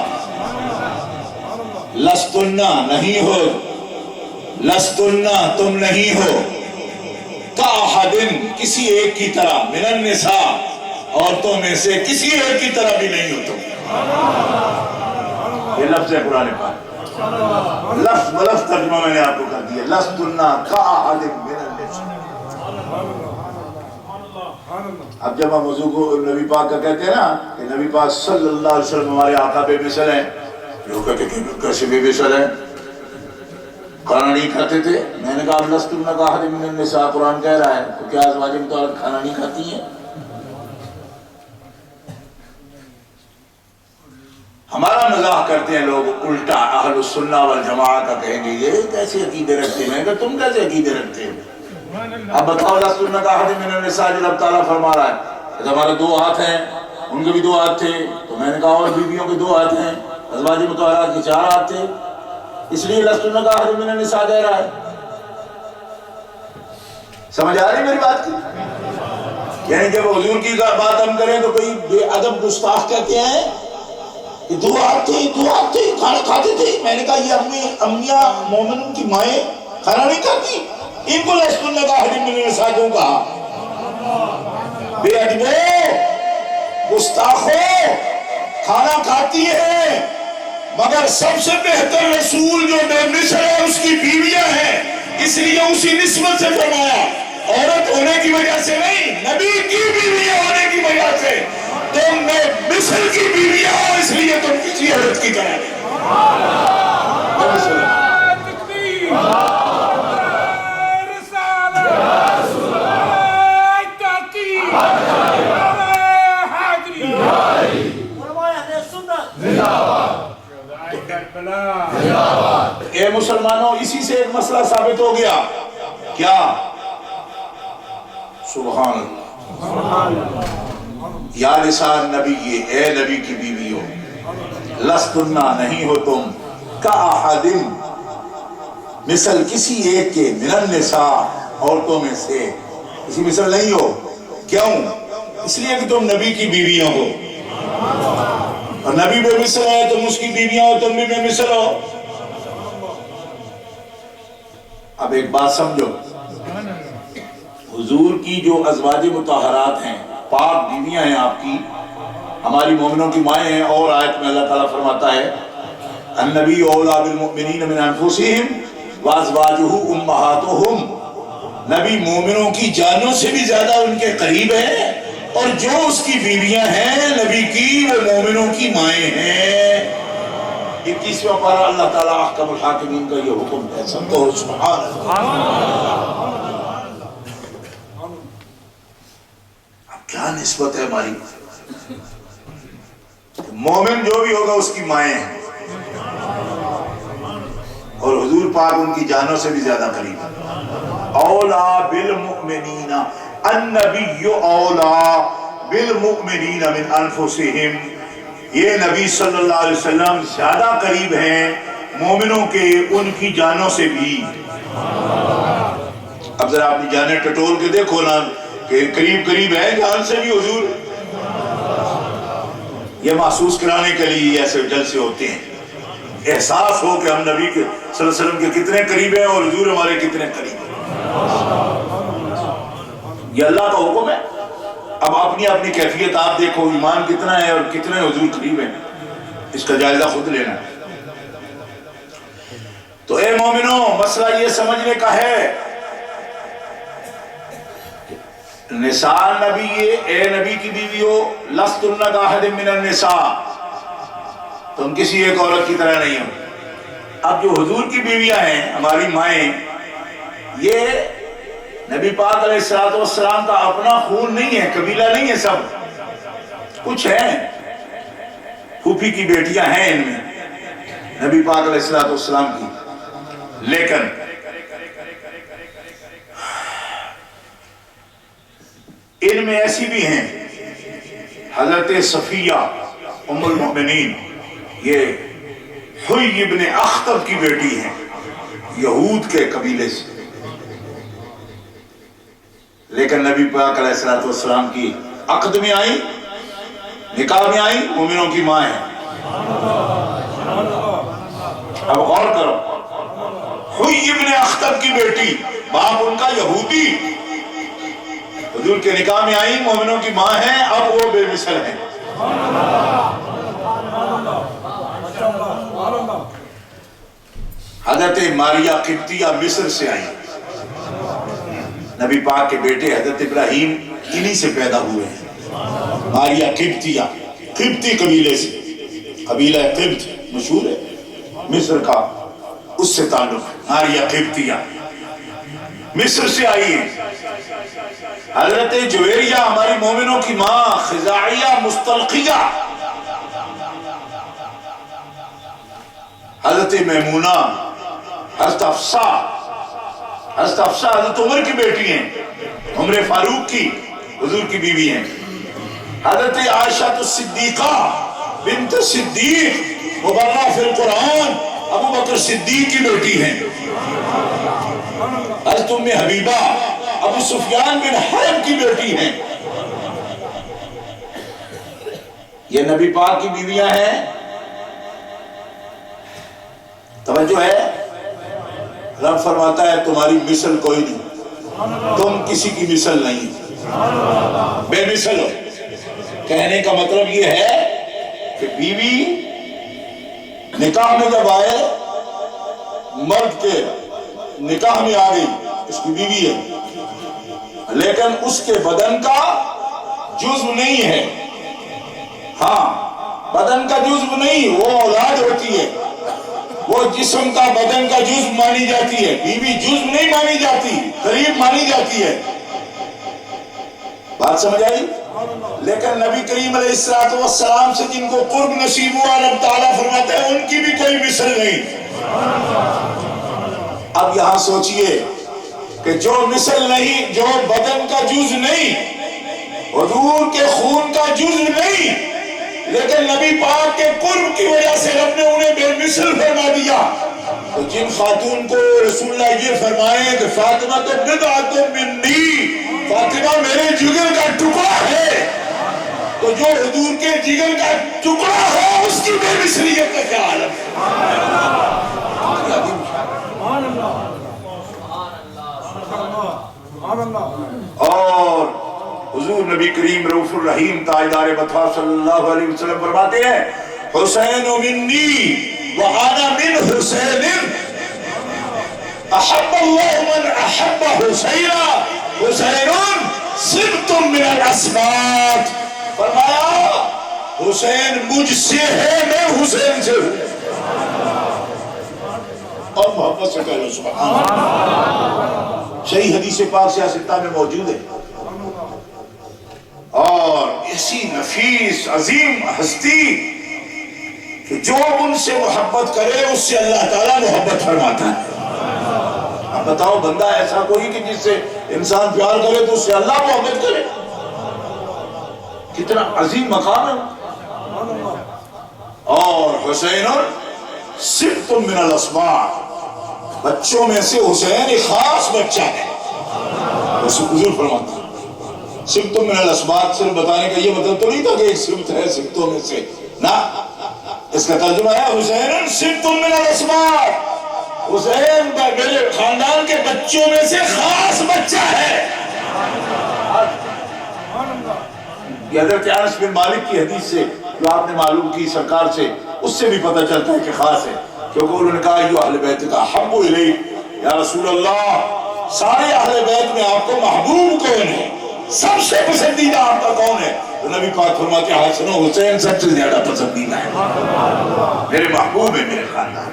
لستن نہیں ہو، لستن تم نہیں ہو، کاحد کسی ایک کی طرح، من النساء عورتوں میں سے کسی ایک کی طرح بھی نہیں ہو تم. یہ لفظ ہے قرآن پاک. لفظ بلفظ ترجمہ میں نے آپ کو کر دیا. لستن کاحد من النساء. اب جب ہم موضوع کو نبی پاک کا کہتے ہیں نا کہ نبی پاک صلی اللہ علیہ وسلم ہمارے آقا بے مثل ہیں، لوگ کہتے کہ کیسے بے مثل ہے، کھانا نہیں کھاتے تھے؟ میں نے کہا لستن کاحد من النساء، قرآن کہہ رہا ہے، تو کیا ازواج مطہرات کھانا نہیں کھاتی ہیں؟ ہمارا مزاح کرتے ہیں لوگ الٹا، اہل السنہ والجماعہ کا کہیں گے یہ کیسے عقیدے رکھتے ہیں؟ میں کہا تم کیسے عقیدے رکھتے ہیں؟ اب بتاؤ لستن کاحد من النساء جو رب تعالیٰ فرما رہا ہے کہ ہمارے 2 ہاتھ ہیں، ان کے بھی 2 ہاتھ تھے، تو میں نے کہا اور بیویوں کے 2 ہاتھ ہیں، ازواج مطہرات کے 4 ہاتھ تھے، اس لیے لستن کاحد من النساء کہہ رہا ہے۔ سمجھ آ رہی میری بات کی؟ یعنی جب حضور کی بات ہم کریں تو کوئی بے ادب گستاخ کہتے ہیں کہ 2 ہاتھ تھے کھانا کھاتے تھے۔ میں نے کہا یہ امیاں مومنوں کی مائیں کھانا نہیں کھاتی، ان کو لستن کاحد من النساء کیوں کہا؟ بے ادبو، گستاخو، کھانا کھاتی ہیں، مگر سب سے بہتر رسول جو بے مثل ہے اس کی بیویاں ہیں، اس لیے اسی نسبت سے فرمایا، عورت ہونے کی وجہ سے نہیں، نبی کی بیویاں ہونے کی وجہ سے، تم میں مثل کی بیویاں ہو اس لیے تم کسی عورت کی طرح نہیں۔ اے مسلمانوں، اسی سے ایک مسئلہ ثابت ہو گیا، کیا؟ سبحان اللہ، یا نساء النبی، اے نبی کی بیویوں، لستن نہیں ہو تم کاحد مثل کسی ایک کے، من النساء عورتوں میں سے کسی مثل نہیں ہو۔ کیوں؟ اس لیے کہ تم نبی کی بیویاں ہو، اور نبی بے مثل ہے، تم اس کی بیویاں ہو، تم بھی بے مثل ہو۔ اب ایک بات سمجھو، حضور کی جو ازواج مطہرات ہیں، پاک بیویاں ہیں آپ کی، ہماری مومنوں کی مائیں ہیں، اور آیت میں اللہ تعالیٰ فرماتا ہے النبی اولیٰ بالمؤمنین من انفسہم وازواجہ امہاتہم، نبی مومنوں کی جانوں سے بھی زیادہ ان کے قریب ہے، اور جو اس کی بیویاں ہیں نبی کی وہ مومنوں کی مائیں ہیں۔ 21واں پارہ اللہ تعالیٰ احکم الحاکمین کا یہ حکم ہے، سب تو سبحان اللہ۔ اب کیا نسبت ہے ہماری؟ مومن جو بھی ہوگا اس کی مائیں ہیں، اور حضور پاک ان کی جانوں سے بھی زیادہ قریب ہے۔ اولیٰ بالمؤمنین، النبی اولیٰ بالمؤمنین من انفسہم، یہ نبی صلی اللہ علیہ وسلم زیادہ قریب ہیں مومنوں کے ان کی جانوں سے بھی۔ اب ذرا اپنی جانیں ٹٹول کے دیکھو نا کہ قریب قریب ہے جان سے بھی حضور۔ یہ محسوس کرانے کے لیے ایسے جلسے ہوتے ہیں، احساس ہو کہ ہم نبی کے صلی اللہ علیہ وسلم کے کتنے قریب ہیں اور حضور ہمارے کتنے قریب ہیں۔ یہ اللہ کا حکم ہے۔ اب اپنی اپنی کیفیت آپ دیکھو، ایمان کتنا ہے اور کتنے حضور قریب ہیں، اس کا جائزہ خود لینا ہے۔ تو اے مومنوں، مسئلہ یہ سمجھنے کا ہے، نساء نبی، اے نبی کی بیویو، لستن کاحد من النساء، تم کسی ایک عورت کی طرح نہیں ہو۔ اب جو حضور کی بیویاں ہیں، ہماری مائیں، یہ نبی پاک علیہ السلام کا اپنا خون نہیں ہے، قبیلہ نہیں ہے، سب کچھ ہیں، پھوپھی کی بیٹیاں ہیں ان میں نبی پاک علیہ السلام کی، لیکن ان میں ایسی بھی ہیں، حضرت صفیہ ام المؤمنین، یہ حی ابن اخطب کی بیٹی ہیں، یہود کے قبیلے سے، لیکن نبی پاک علیہ السلام کی عقد میں آئی، نکاح میں آئی، مومنوں کی ماں ہیں۔ اب غور کرو، حی ابن اخطب کی بیٹی، باپ ان کا یہودی، حضور کے نکاح میں آئی، مومنوں کی ماں ہیں، اب وہ بے مثل ہیں۔ حضرت ماریہ قبطیہ مصر سے آئی، نبی پاک کے بیٹے حضرت ابراہیم انہی سے پیدا ہوئے ہیں، ماریہ قبطیہ، قبطی قبیلے سے، قبیلہ قبط۔ مشہور ہے مصر کا، اس سے تعلق ہے، ماریہ قبطیہ مصر سے آئی ہے۔ حضرت جویریہ ہماری مومنوں کی ماں، خزاعیہ مستلقیہ، حضرت میمونہ، حضرت حفصہ حضرت عمر کی بیٹی ہیں، عمر فاروق کی حضور کی بیوی ہیں۔ حضرت عائشہ الصدیقہ بنت صدیق مبرہ فی القرآن، ابو بکر صدیق کی بیٹی ہیں۔ حضرت ام حبیبہ ابو سفیان بن حرب کی بیٹی ہیں۔ یہ نبی پاک کی بیویاں ہیں۔ توجہ ہے، رب فرماتا ہے تمہاری مثل کوئی نہیں، تم کسی کی مثل نہیں، بے مثل ہو۔ کہنے کا مطلب یہ ہے کہ بیوی نکاح میں جب آئے، مرد کے نکاح میں آ گئی، اس کی بیوی ہے، لیکن اس کے بدن کا جزو نہیں ہے۔ ہاں، بدن کا جزو نہیں، وہ اولاد ہوتی ہے، وہ جسم کا بدن کا جزو مانی جاتی ہے۔ بیوی جزو نہیں مانی جاتی، قریب مانی جاتی ہے۔ بات سمجھ آئی؟ لیکن نبی کریم علیہ السلام سے جن کو قرب نصیب ہوا، رب تعالیٰ فرماتے ہیں ان کی بھی کوئی مثل نہیں۔ اب یہاں سوچئے کہ جو مثل نہیں، جو بدن کا جز نہیں، حضور کے خون کا جز نہیں، لیکن نبی پاک کے قرب کی وجہ سے رب نے انہیں بے مثل فرما دیا۔ تو جن خاتون کو رسول اللہ یہ فرمائے کہ فاطمہ تو بضعۃ منی، فاطمہ میرے جگر کا ٹکڑا ہے، تو جو حضور کے جگر کا ٹکڑا ہو اس کی بے مثلیت کا کیا عالم ہے۔ اور حضور نبی کریم رؤوف الرحیم تاجدار مطاع صلی اللہ علیہ وسلم فرماتے ہیں حسین منی وانا من حسین، احب اللہ من احب حسینا، حسین صبت من الاسباط۔ فرمایا حسین مجھ سے ہے، میں حسین سے ہوں۔ اور محبت سے کہہ لو سبحان اللہ۔ صحیح حدیث پاک سیاستہ میں موجود ہے۔ اور ایسی نفیس عظیم ہستی کہ جو ان سے محبت کرے اس سے اللہ تعالیٰ محبت فرماتا ہے۔ اب بتاؤ بندہ ایسا کوئی کہ جس سے انسان پیار کرے تو اس سے اللہ محبت کرے، کتنا عظیم مقام ہے۔ اور حسین صبت من الاسباط، بچوں میں سے حسین ایک خاص بچہ ہے، حضور فرماتے ہیں صبت من الاسباط۔ صرف بتانے کا یہ مطلب تو نہیں تھا کہ ایک صبت ہے صبتوں میں سے، نہ، اس کا ترجمہ ہے حسین صبت من الاسباط، حسین میرے خاندان کے بچوں میں سے خاص بچہ ہے۔ یہ حضرت انس بن مالک کی حدیث سے جو آپ نے معلوم کی سرکار سے، اس سے بھی پتہ چلتا ہے کہ خاص ہے، کیونکہ انہوں نے کہا ایھا اہل بیت کا احب الی یا رسول اللہ، سارے اہل بیت میں آپ کو محبوب کون ہے، سب سے پسندیدہ آپ کا کون ہے؟ تو نبی پاک فرماتے ہیں حسن و حسین سب سے زیادہ پسندیدہ ہے، میرے محبوب ہے، میرے خاندان،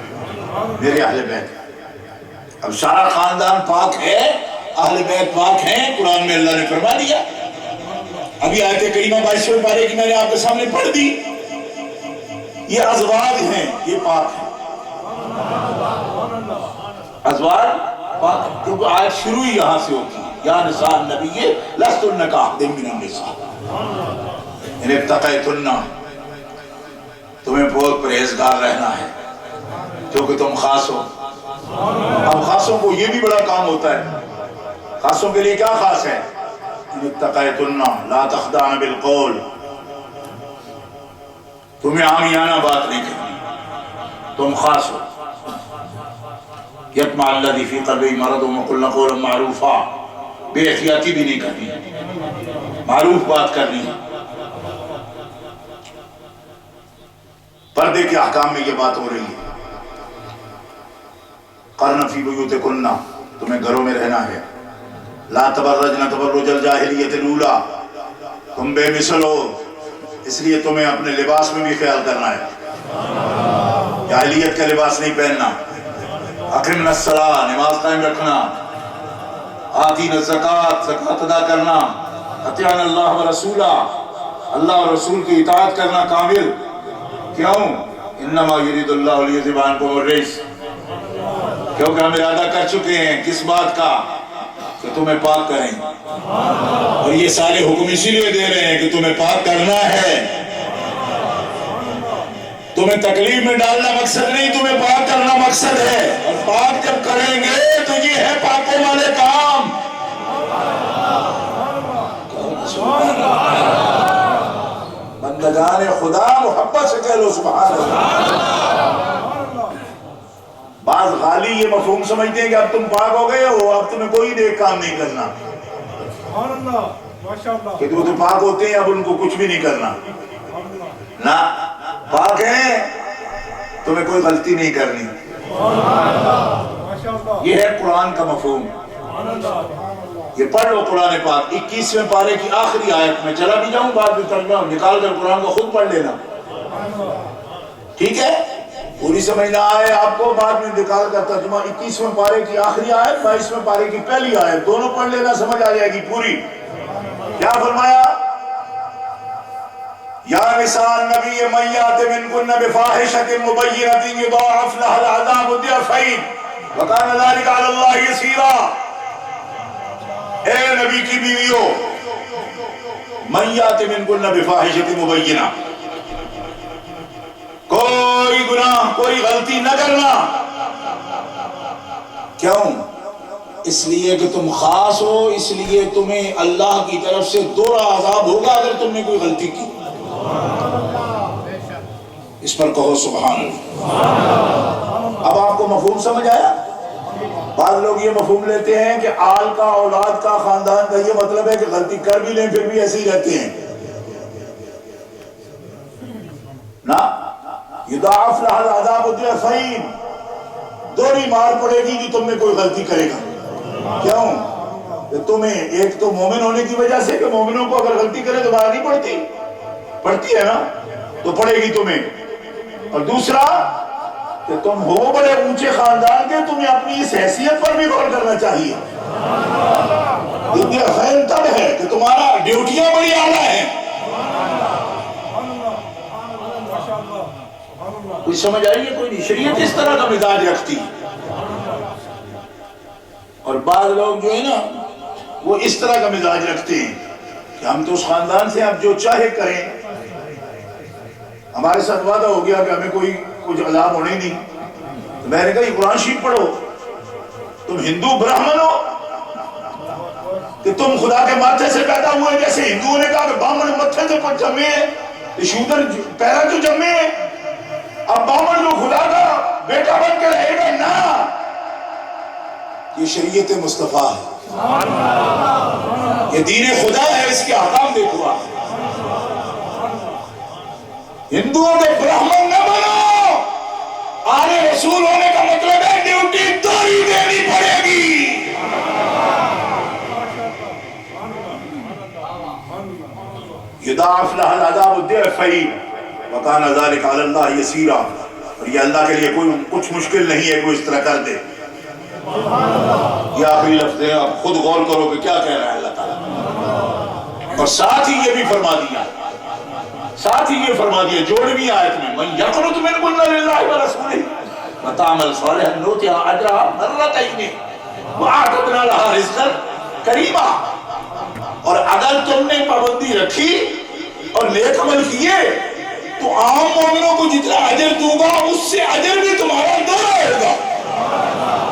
میرے اہل بیت۔ اب سارا خاندان پاک ہے، اہل بیت پاک ہیں، قرآن میں اللہ نے فرما دیا۔ ابھی آیت کریمہ 22ویں پارے کی میں نے آپ کے سامنے پڑھ دی، یہ ازواج ہیں، یہ پاک ہیں، ازواج پاک ہیں، کیونکہ آیت شروع ہی یہاں سے ہوتی ہے، یا نساء النبی لستن کاحد من النساء ان اتقیتن، تمہیں بہت پرہیزگار رہنا ہے کیونکہ تم خاص ہو۔ اب خاصوں کو یہ بھی بڑا کام ہوتا ہے، خاصوں کے لیے کیا خاص ہے؟ ان اتقیتن لا تخدعن بالقول، تمہیں عامیانہ بات نہیں کرنی، تم خاص ہو۔ یطمع الذی فی قلبہ مرض وقلن قولا معروفا، بے احتیاطی بھی نہیں کرنی، معروف بات کرنی ہے۔ پردے کے احکام میں یہ بات ہو رہی ہے، قرن فی بیوتکن، تمہیں گھروں میں رہنا ہے، لا تبرجن تبرج الجاہلیت الاولی، تم بے مثل ہو، اس لیے تمہیں اپنے لباس میں بھی خیال کرنا ہے۔ جاہلیت کا لباس نہیں پہننا، اقیمنا الصلاۃ، نماز قائم رکھنا، آتینا الزکوٰۃ، زکوٰۃ ادا کرنا، اطیعنا اللہ و رسولہ، اللہ اور رسول کی اطاعت کرنا کامل. کیوں؟ انما یرید اللہ لیذھب عنکم الرجس، کیونکہ ہم ارادہ کر چکے ہیں کس بات کا؟ کہ تمہیں پاک کریں. اور یہ سارے حکم اسی لیے دے رہے ہیں کہ تمہیں پاک کرنا ہے. تمہیں تکلیف میں ڈالنا مقصد نہیں، تمہیں پاک کرنا مقصد ہے. اور پاک جب کریں گے تو یہ ہے پاکوں والے کام. بندگان خدا محبت سے کہہ لو سبحان اللہ. بعض غالی یہ مفہوم سمجھتے ہیں کہ اب تم پاک ہو گئے ہو، اب تمہیں کوئی نیک کام نہیں کرنا. کہ وہ تو پاک ہوتے ہیں اب ان کو کچھ بھی نہیں کرنا. نہ، پاک ہیں تمہیں کوئی غلطی نہیں کرنی. یہ ہے قرآن کا مفہوم. یہ پڑھ لو قرآن پاک 21ویں پارے کی آخری آیت میں. چلا بھی جاؤں بعد میں ترجمہ نکال کر قرآن کو خود پڑھ لینا، ٹھیک ہے؟ پوری سمجھنا آئے آپ کو، بعد میں نکال کر ترجمہ 21ویں پارے کی آخری آیت، 22ویں پارے کی پہلی آیت، دونوں پڑھ لینا، سمجھ آ جائے گی پوری. کیا فرمایا؟ یا نساء النبی من یأت منکن بفاحشۃ مبینۃ یضاعف لها العذاب ضعفین وکان ذلک علی اللہ یسیرا. اے نبی کی بیویوں، من یأت منکن بفاحشۃ مبینہ، کوئی گناہ کوئی غلطی نہ کرنا. کیوں؟ اس لیے کہ تم خاص ہو، اس لیے تمہیں اللہ کی طرف سے دوہرا عذاب ہوگا اگر تم نے کوئی غلطی کی. اس پر کہو سبحان اللہ. اب آپ کو مفہوم سمجھ آیا؟ بعض لوگ یہ مفہوم لیتے ہیں کہ آل کا، اولاد کا، خاندان کا یہ مطلب ہے کہ غلطی کر بھی لیں پھر بھی ایسے ہی رہتے ہیں. نہ، یضاعف لها العذاب ضعفین، دوہری مار پڑے گی کہ تم میں کوئی غلطی کرے گا. کیوں؟ کہ تمہیں ایک تو مومن ہونے کی وجہ سے، کہ مومنوں کو اگر غلطی کرے تو باہر نہیں پڑتی، پڑتی ہے نا، تو پڑے گی تمہیں. اور دوسرا کہ تم ہو بڑے اونچے خاندان کے، تمہیں اپنی اس حیثیت پر بھی غور کرنا چاہیے. یہ خیر تب ہے کہ تمہارا ڈیوٹیاں بڑی اعلیٰ ہیں. کوئی سمجھ آئی ہے؟ کوئی نہیں. شریعت اس طرح کا مزاج رکھتی. اور بعض لوگ جو ہے نا وہ اس طرح کا مزاج رکھتے ہیں کہ ہم تو اس خاندان سے اب جو چاہے کریں، ہمارے ساتھ وعدہ ہو گیا کہ ہمیں کوئی کچھ عذاب ہونے ہی نہیں. تو میں نے کہا یہ قرآن شریف پڑھو. تم ہندو برہمن ہو کہ تم خدا کے ماتھے سے پیدا ہوئے، جیسے ہندوؤں نے کہا کہ بامن متھے سے کچھ جمے ہیں، شودر پیرا جو جمے ہیں. اب بامن جو خدا کا بیٹا بن کے رہے گا؟ نہ، یہ شریعت مصطفیٰ ہے، یہ دین خدا ہے، اس کے احکام دیکھو. آپ ہندوؤں کے برہمن نہ بنو. آل رسول ہونے کا مطلب ہے ڈیوٹی دوہری دینی پڑے گی. یضاعف لها العذاب ضعفین وکان ذلک علی اللہ یسیرا. اور یہ اللہ کے لیے کوئی کچھ مشکل نہیں ہے کوئی اس طرح کر دے. یہ آخری لفظ ہے، آپ خود غور کرو کہ کیا کہہ رہا ہے اللہ تعالیٰ. اور ساتھ ہی یہ بھی فرما دیا، ساتھ ہی یہ فرما دیا جوڑویں آیت میں، من یقنط منکن للہ ورسولہ وتعمل صالحا نؤتها اجرها مرتین واعتدنا لها رزقا کریما. اور اگر تم نے پابندی رکھی اور نیک عمل کیے تو عام مومنوں کو جتنا اجر دوں گا اس سے اجر بھی تمہارا دوہرا ہوگا.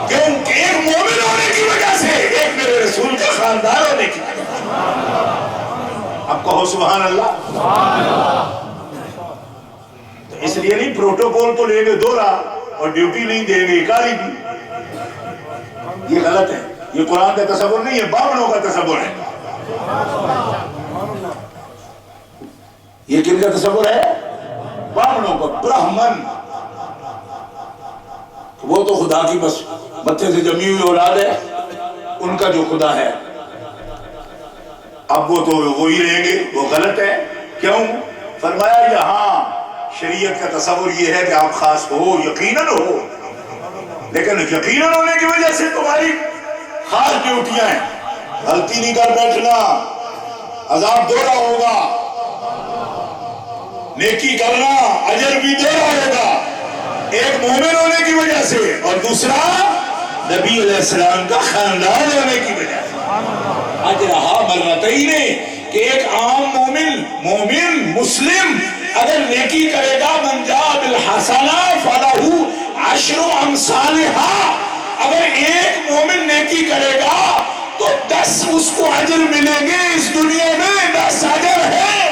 کیونکہ ایک مومن ہونے کی وجہ سے، ایک میرے رسول کا خاندان ہونے کی وجہ سے. اب کہو سبحان اللہ. تو اس لیے نہیں، پروٹوکول تو لیں گے دوہرا اور ڈیوٹی نہیں دیں گے اکالی بھی. یہ غلط ہے. یہ قرآن کا تصور نہیں ہے، بامنوں کا تصور ہے. یہ کن کا تصور ہے؟ بامنوں کا. برہمن وہ تو خدا کی بس متھے سے جمی ہوئی اولاد ہے، ان کا جو خدا ہے. اب وہ تو وہی رہیں گے، وہ غلط ہے. کیوں؟ فرمایا یہاں شریعت کا تصور یہ ہے کہ آپ خاص ہو، یقیناً ہو، لیکن یقیناً ہونے کی وجہ سے تمہاری خاص ڈیوٹیاں ہیں. غلطی نہیں کر بیٹھنا، عذاب دوہرا ہوگا. نیکی کرنا اجر بھی دوہرا ہوگا، ایک مومن ہونے کی وجہ سے، اور دوسرا نبی علیہ السلام کا خاندان ہونے کی وجہ سے. اجرہا مرتین، کہ ایک عام مومن مسلم اگر نیکی کرے گا، من جاء بالحسنہ فلہ عشر امثالہا، اگر ایک مومن نیکی کرے گا تو 10 اس کو اجر ملیں گے. اس دنیا میں 10 اجر ہے.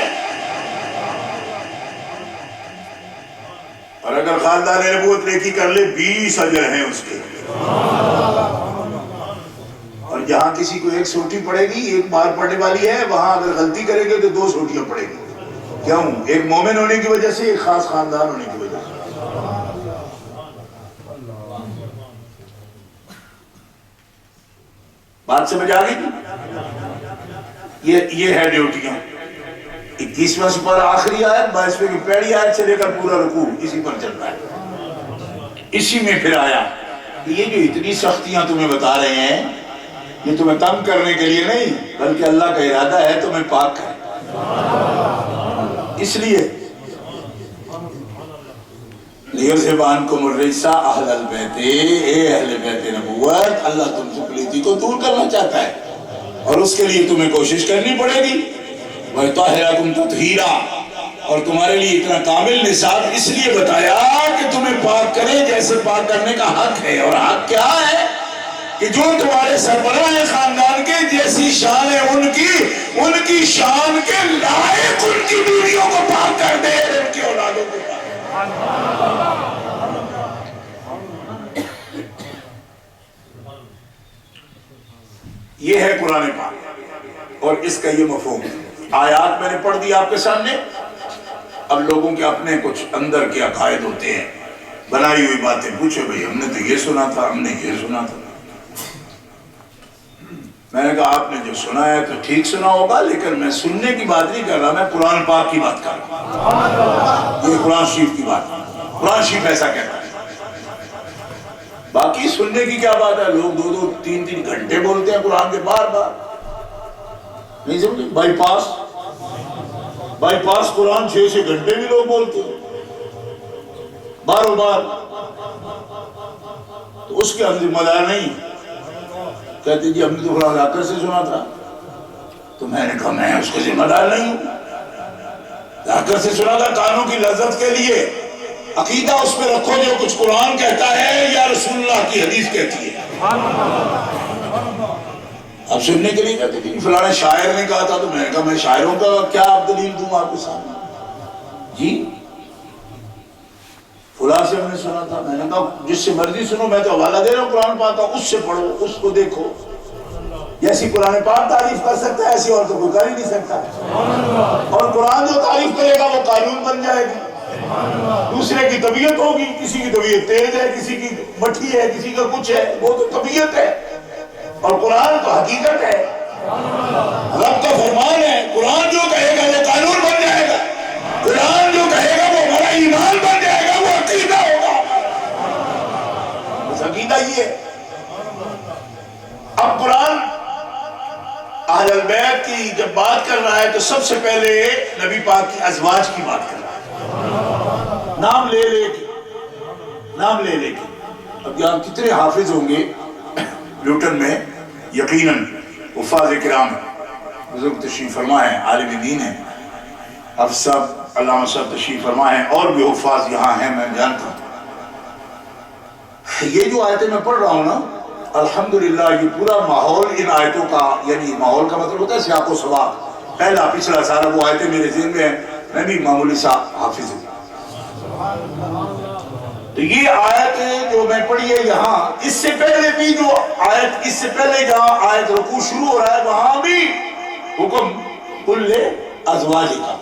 اور اگر خاندان نبوت نیکی کر لے 20 اجر ہیں اس کے. اور جہاں کسی کو 1 سوٹی پڑے گی، 1 بار پڑنے والی ہے، وہاں اگر غلطی کرے گے تو 2 سوٹیاں پڑے گی. کیوں؟ ایک مومن ہونے کی وجہ سے، ایک خاص خاندان ہونے کی وجہ سے. بات سمجھ آ گئی؟ یہ ہے ڈیوٹیاں. 21واں سپارہ آخری آیت، 22ویں کی پہلی آیت سے لے کر پورا رکوع اسی پر چل رہا ہے. اسی میں پھر آیا یہ جو اتنی سختیاں تمہیں بتا رہے ہیں، یہ تمہیں تنگ کرنے کے لیے نہیں، بلکہ اللہ کا ارادہ ہے تمہیں پاک کرے. اس لیے لِيُذْهِبَ عَنْكُمُ الرِّجْسَ أَهْلَ الْبَيْتِ، اے اہل بیت نبوت، اللہ تم سے پلیتی کو دور کرنا چاہتا ہے، اور اس کے لیے تمہیں کوشش کرنی پڑے گی. وَيُطَهِّرَكُمْ تَطْهِيرًا، اور تمہارے لیے اتنا کامل نصاب اس لیے بتایا کہ تمہیں پاک کرے جیسے پاک کرنے کا حق ہے. اور حق کیا ہے؟ کہ جو تمہارے سربراہ خاندان کے جیسی شان ہے ان کی شان کے لائق ان کی بیویوں کو پاک کر دے، ان کی اولادوں کو پاک. یہ ہے قرآن پاک اور اس کا یہ مفہوم. آیات میں نے پڑھ دی آپ کے سامنے. اب لوگوں کے اپنے کچھ اندر کے عقائد ہوتے ہیں، بنائی ہوئی باتیں. پوچھو بھئی ہم نے تو یہ سنا تھا، ہم نے یہ سنا تھا. میں نے کہا آپ نے جو سنا ہے تو ٹھیک سنا ہوگا، لیکن میں سننے کی بات نہیں کر رہا، میں قرآن پاک کی بات کر رہا ہوں. یہ قرآن شریف کی بات ہے، قرآن شریف ایسا کہتا ہے. باقی سننے کی کیا بات ہے؟ لوگ 2-2 3-3 گھنٹے بولتے ہیں قرآن کے بار بار. نہیں سمجھے؟ بائی پاس قرآن 6 گھنٹے بھی لوگ بولتے ہیں باروں بار. تو اس کے ہم ذمہ دار نہیں. کہتے جی ہم نے تو قرآن لاکر سے سنا تھا. تو میں نے کہا میں اس کو ذمہ دار نہیں ہوں. لاکر سے سنا تھا کانوں کی لذت کے لیے. عقیدہ اس پہ رکھو جو کچھ قرآن کہتا ہے یا رسول اللہ کی حدیث کہتی ہے. اب سننے کے لیے کہتے ہیں فلاں شاعر نے کہا تھا، تو میں نے کہا میں شاعروں کا کیا دلیل دوں آپ کے سامنے. جی فلاں سے ہم نے سنا تھا. میں نے کہا جس سے مرضی سنو، میں تو حوالہ دے رہا ہوں قرآن پاک کا، اس سے پڑھو، اس کو دیکھو. جیسی قرآن پاک تعریف کر سکتا ہے ایسی اور تو کوئی کر ہی نہیں سکتا. اور قرآن جو تعریف کرے گا وہ قانون بن جائے گی. دوسرے کی طبیعت ہوگی، کسی کی طبیعت تیز ہے، کسی کی مٹھی ہے، کسی کا کچھ ہے، وہ تو طبیعت ہے. اور قرآن تو حقیقت ہے، رب کا فرمان ہے. قرآن جو کہے گا وہ قانون بن جائے گا. قرآن جو کہے گا وہ ہمارا ایمان بن جائے گا، وہ عقیدہ ہوگا. بس عقیدہ یہ ہے. اب قرآن اہل البیت کی جب بات کر رہا ہے تو سب سے پہلے نبی پاک کی ازواج کی بات کر رہا ہے، نام لے لے کے. اب یہاں کتنے حافظ ہوں گے لوٹن میں؟ یقیناً حفاظ کرام بزرگ تشریف فرما ہے، عالم دین ہے، حافظ صاحب علامہ صاحب تشریف فرما ہے، اور بھی حفاظ یہاں ہیں میں جانتا ہوں. یہ جو آیتیں میں پڑھ رہا ہوں نا، الحمدللہ یہ پورا ماحول ان آیتوں کا، یعنی ماحول کا مطلب ہوتا ہے سیاق و سباق، پہلا پچھلا سارا وہ آیتیں میرے ذہن میں ہیں. میں بھی معمولی سا حافظ ہوں. تو یہ آیت جو میں پڑھی ہے یہاں، اس سے پہلے بھی جو آیت، اس سے پہلے جہاں آیت رکوع شروع ہو رہا ہے وہاں بھی حکم کل ازواج کا،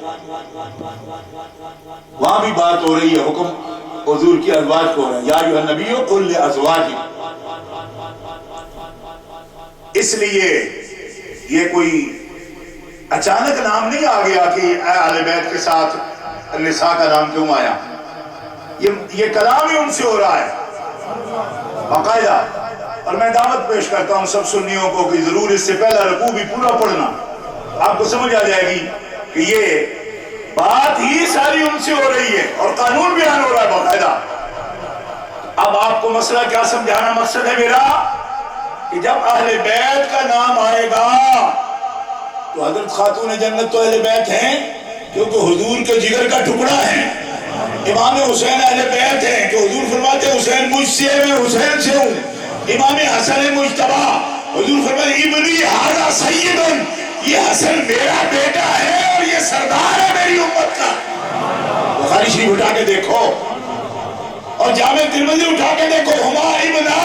وہاں بھی بات ہو رہی ہے، حکم حضور کی ازواج کو ہو رہا ہے، یا ایھا النبی قل لازواج. اس لیے یہ کوئی اچانک نام نہیں آ گیا کہ اے اہل بیت کے ساتھ النساء کا نام کیوں آیا؟ یہ کلام ہی ان سے ہو رہا ہے باقاعدہ. اور میں دعوت پیش کرتا ہوں سب سنیوں کو کہ ضرور اس سے پہلا رکوع بھی پورا پڑھنا، آپ کو سمجھ آ جائے گی کہ یہ بات ہی ساری ان سے ہو رہی ہے اور قانون بیان ہو رہا ہے باقاعدہ. اب آپ کو مسئلہ کیا سمجھانا مقصد ہے میرا کہ جب اہل بیت کا نام آئے گا تو حضرت خاتون جنت تو اہل بیت ہیں کیونکہ حضور کے جگر کا ٹکڑا ہے. امام حسین اہل بیت ہیں کہ حضور فرماتے ہیں حسین مجھ سے ہے، میں حسین سے ہوں. امام حسن مجتبی حضور فرماتے ہیں ابنی ھذا سیدن، یہ حسن میرا بیٹا ہے اور یہ سردار ہے میری امت کا. بخاری شریف اٹھا کے دیکھو اور جامع ترمذی اٹھا کے دیکھو، ہما ابنا،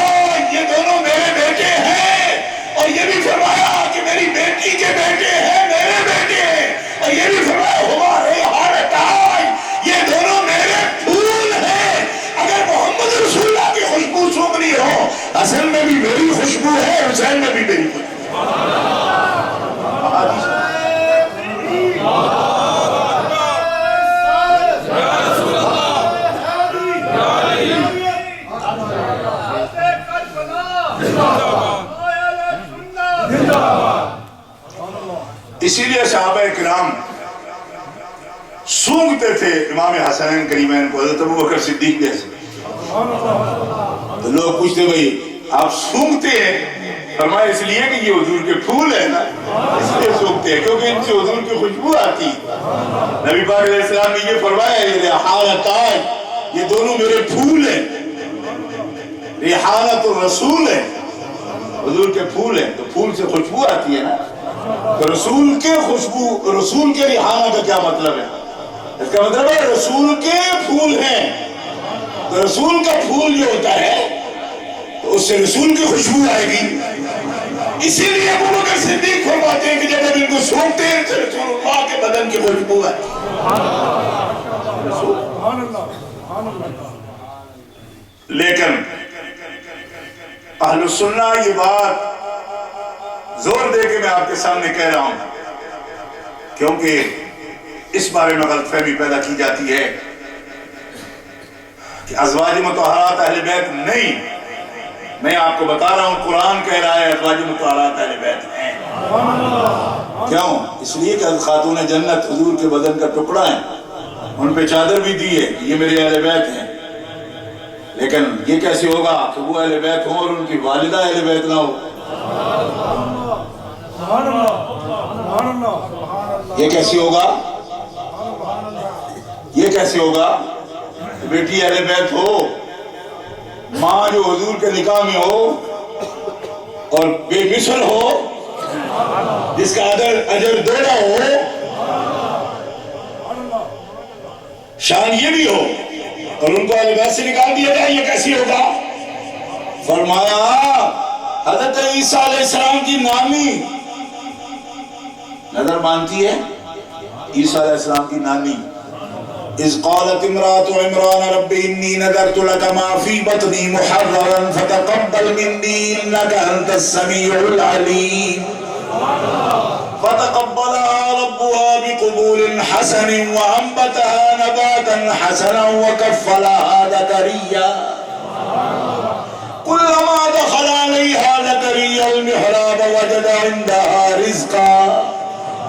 یہ دونوں میرے بیٹے ہیں. اور یہ بھی فرمایا کہ میری بیٹی کے بیٹے ہیں، میرے بیٹے ہیں. اور یہ بھی فرمایا ہما ریحانتان، یہ دونوں میرے پھول ہیں. اگر محمد رسول اللہ کی خوشبو سونگنی ہو، حسن میں بھی میری خوشبو ہے، حسین میں بھی میری خوشبو ہے. اسی لیے صحابہ کرام سونگتے تھے امام حسنین کریمین کو، حضرت ابوبکر صدیق جیسے. تو لوگ پوچھتے بھئی آپ سونگتے ہیں؟ فرمایا اس لیے کہ یہ حضور کے پھول ہیں نا، اس لیے سونگتے ہیں کیونکہ ان سے حضور کی خوشبو آتی. نبی پاک علیہ السلام نے یہ فرمایا یہ ریحانتان، یہ دونوں میرے پھول ہیں. ریحانت الرسول ہے، حضور کے پھول ہیں تو پھول سے خوشبو آتی ہے نا. تو رسول کے خوشبو، رسول کے ریحانہ کا کیا مطلب ہے؟ اس کا مطلب ہے رسول کے پھول ہیں. تو رسول کا پھول جو ہوتا ہے تو اس سے رسول کی خوشبو آئے گی. اسی لیے ابوبکر صدیق فرماتے ہیں کہ جب اب ان کو سونگتے ہیں تو رسول اللہ کے بدن کی خوشبو ہے. لیکن اہل السنہ یہ بات زور دے کے میں آپ کے سامنے کہہ رہا ہوں کیونکہ اس بارے میں غلط فہمی پیدا کی جاتی ہے کہ ازواج مطہرات اہل بیت نہیں. میں آپ کو بتا رہا ہوں قرآن کہہ رہا ہے ازواج مطہرات اہل بیت ہیں. کیوں؟ اس لیے کہ خاتون جنت حضور کے بدن کا ٹکڑا ہے، ان پہ چادر بھی دی ہے یہ میرے اہل بیت ہیں. لیکن یہ کیسے ہوگا کہ وہ اہل بیت ہوں اور ان کی والدہ اہل بیت نہ ہو؟ یہ کیسے ہوگا؟ یہ کیسے ہوگا؟ بیٹی اہل بیت ہو، ماں جو حضور کے نکاح میں ہو اور بے مثل ہو، جس کا اجر دوڑا ہو، شان یہ بھی ہو اور ان کو اہل بیت سے نکال دیا جائے، یہ کیسے ہوگا؟ فرمایا حضرت عیسیٰ علیہ السلام کی نانی نظر مانتی ہے. عیسیٰ علیہ السلام کی نانی اذ قالت امرأة عمران رب انی نذرت لك ما في بطنی محررا فتقبل منی انك انت السمیع العلیم. فتقبلها ربها بقبول حسن وانبتها نباتا حسنا وكفلها زكريا كلما دخل عليها زكريا المحراب وجد عندها رزقا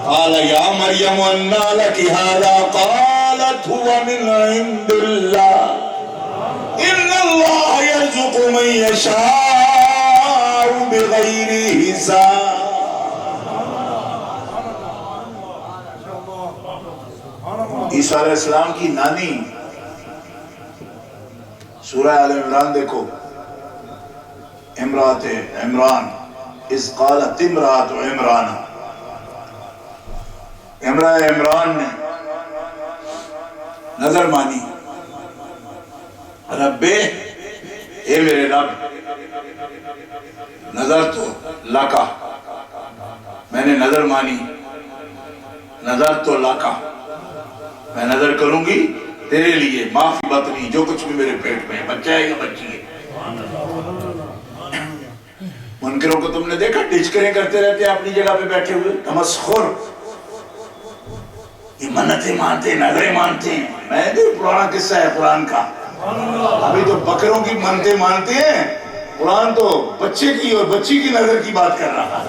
قال يا مريم أنى لك هذا قالت هو من عند الله إن الله يرزق من يشاء بغير حساب. عیسیٰ علیہ السلام کی نانی سورہ آل عمران دیکھو، امرات عمران اذ قالت امرات عمران، امرأة عمران نے نظر مانی، ربے اے میرے رب نظر تو لاکا، میں نے نظر مانی، نظر تو لاکا، میں نظر کروں گی تیرے لیے معافی بطنی، جو کچھ بھی میرے پیٹ میں ہے، بچہ ہے یا بچی ہے. منکروں کو تم نے دیکھا ٹچکریں کرتے رہتے ہیں اپنی جگہ پہ بیٹھے ہوئے، تمسخر. یہ منتیں مانتے نظریں مانتے ہیں. میں نے پرانا قصہ ہے قرآن کا. ابھی تو بکروں کی منتیں مانتے ہیں, قرآن تو بچے کی اور بچی کی نظر کی بات کر رہا.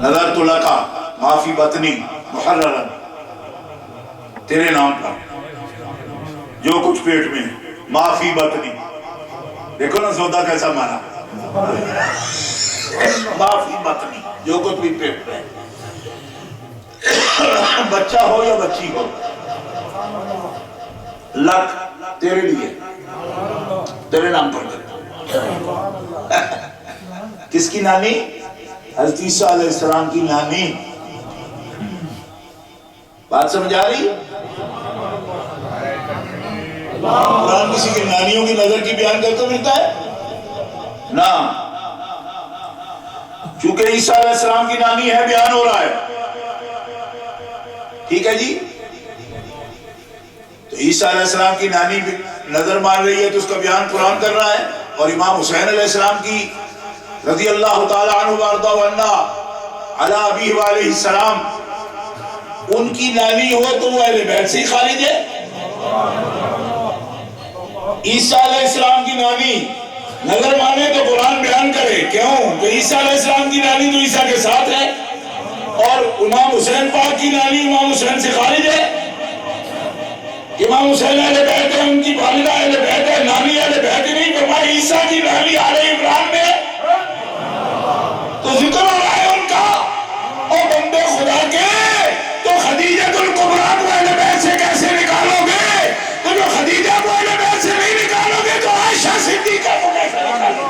نظر تو لکا معافی بطنی محررا, تیرے نام پر جو کچھ پیٹ میں معافی بطنی. دیکھو نا سودا کیسا مانا, معافی بطنی جو کچھ بھی پیٹ میں, بچہ ہو یا بچی ہو, لک تیرے لیے تیرے نام پر کر. کس کی نانی؟ حضرت عیسیٰ علیہ السلام کی نانی. بات سمجھ آ رہی؟ قرآن کسی کی نانیوں کی نظر کی بیان کرتا ملتا ہے نا, چونکہ عیسیٰ علیہ السلام کی نانی ہے بیان ہو رہا ہے. ٹھیک ہے جی, تو عیسیٰ علیہ السلام کی نانی نظر مان رہی ہے تو اس کا بیان قرآن کر رہا ہے. اور امام حسین علیہ السلام کی رضی اللہ تعالی عنہ وارضہ عنہ علی ابیہ علیہ السلام, ان کی نانی ہو تو وہ اہل بیت سے ہی خارج ہے. عیسیٰ علیہ السلام کی نانی نظر مانے تو قرآن بیان کرے. کیوں کہ عیسیٰ علیہ السلام کی نانی تو عیسیٰ کے ساتھ ہے, اور امام حسین پاک کی نانی امام حسین سے خارج ہے. امام حسین اہل بیت ہے, ان کی والدہ اہل بیت ہے, نانی اہل بیت نہیں. فرمایا عیسیٰ کی نانی آل عمران میں تو ذکر ہو رہا ہے ان کا. اور بندے خدا کے تو خدیجہ الکبریٰ کو اہل بیت سے کیسے نکالو گے؟ تو جو خدیجہ کو اہل بیت سے نہیں نکالو گے تو عائشہ صدیقہ کو کیسے نکالو گے؟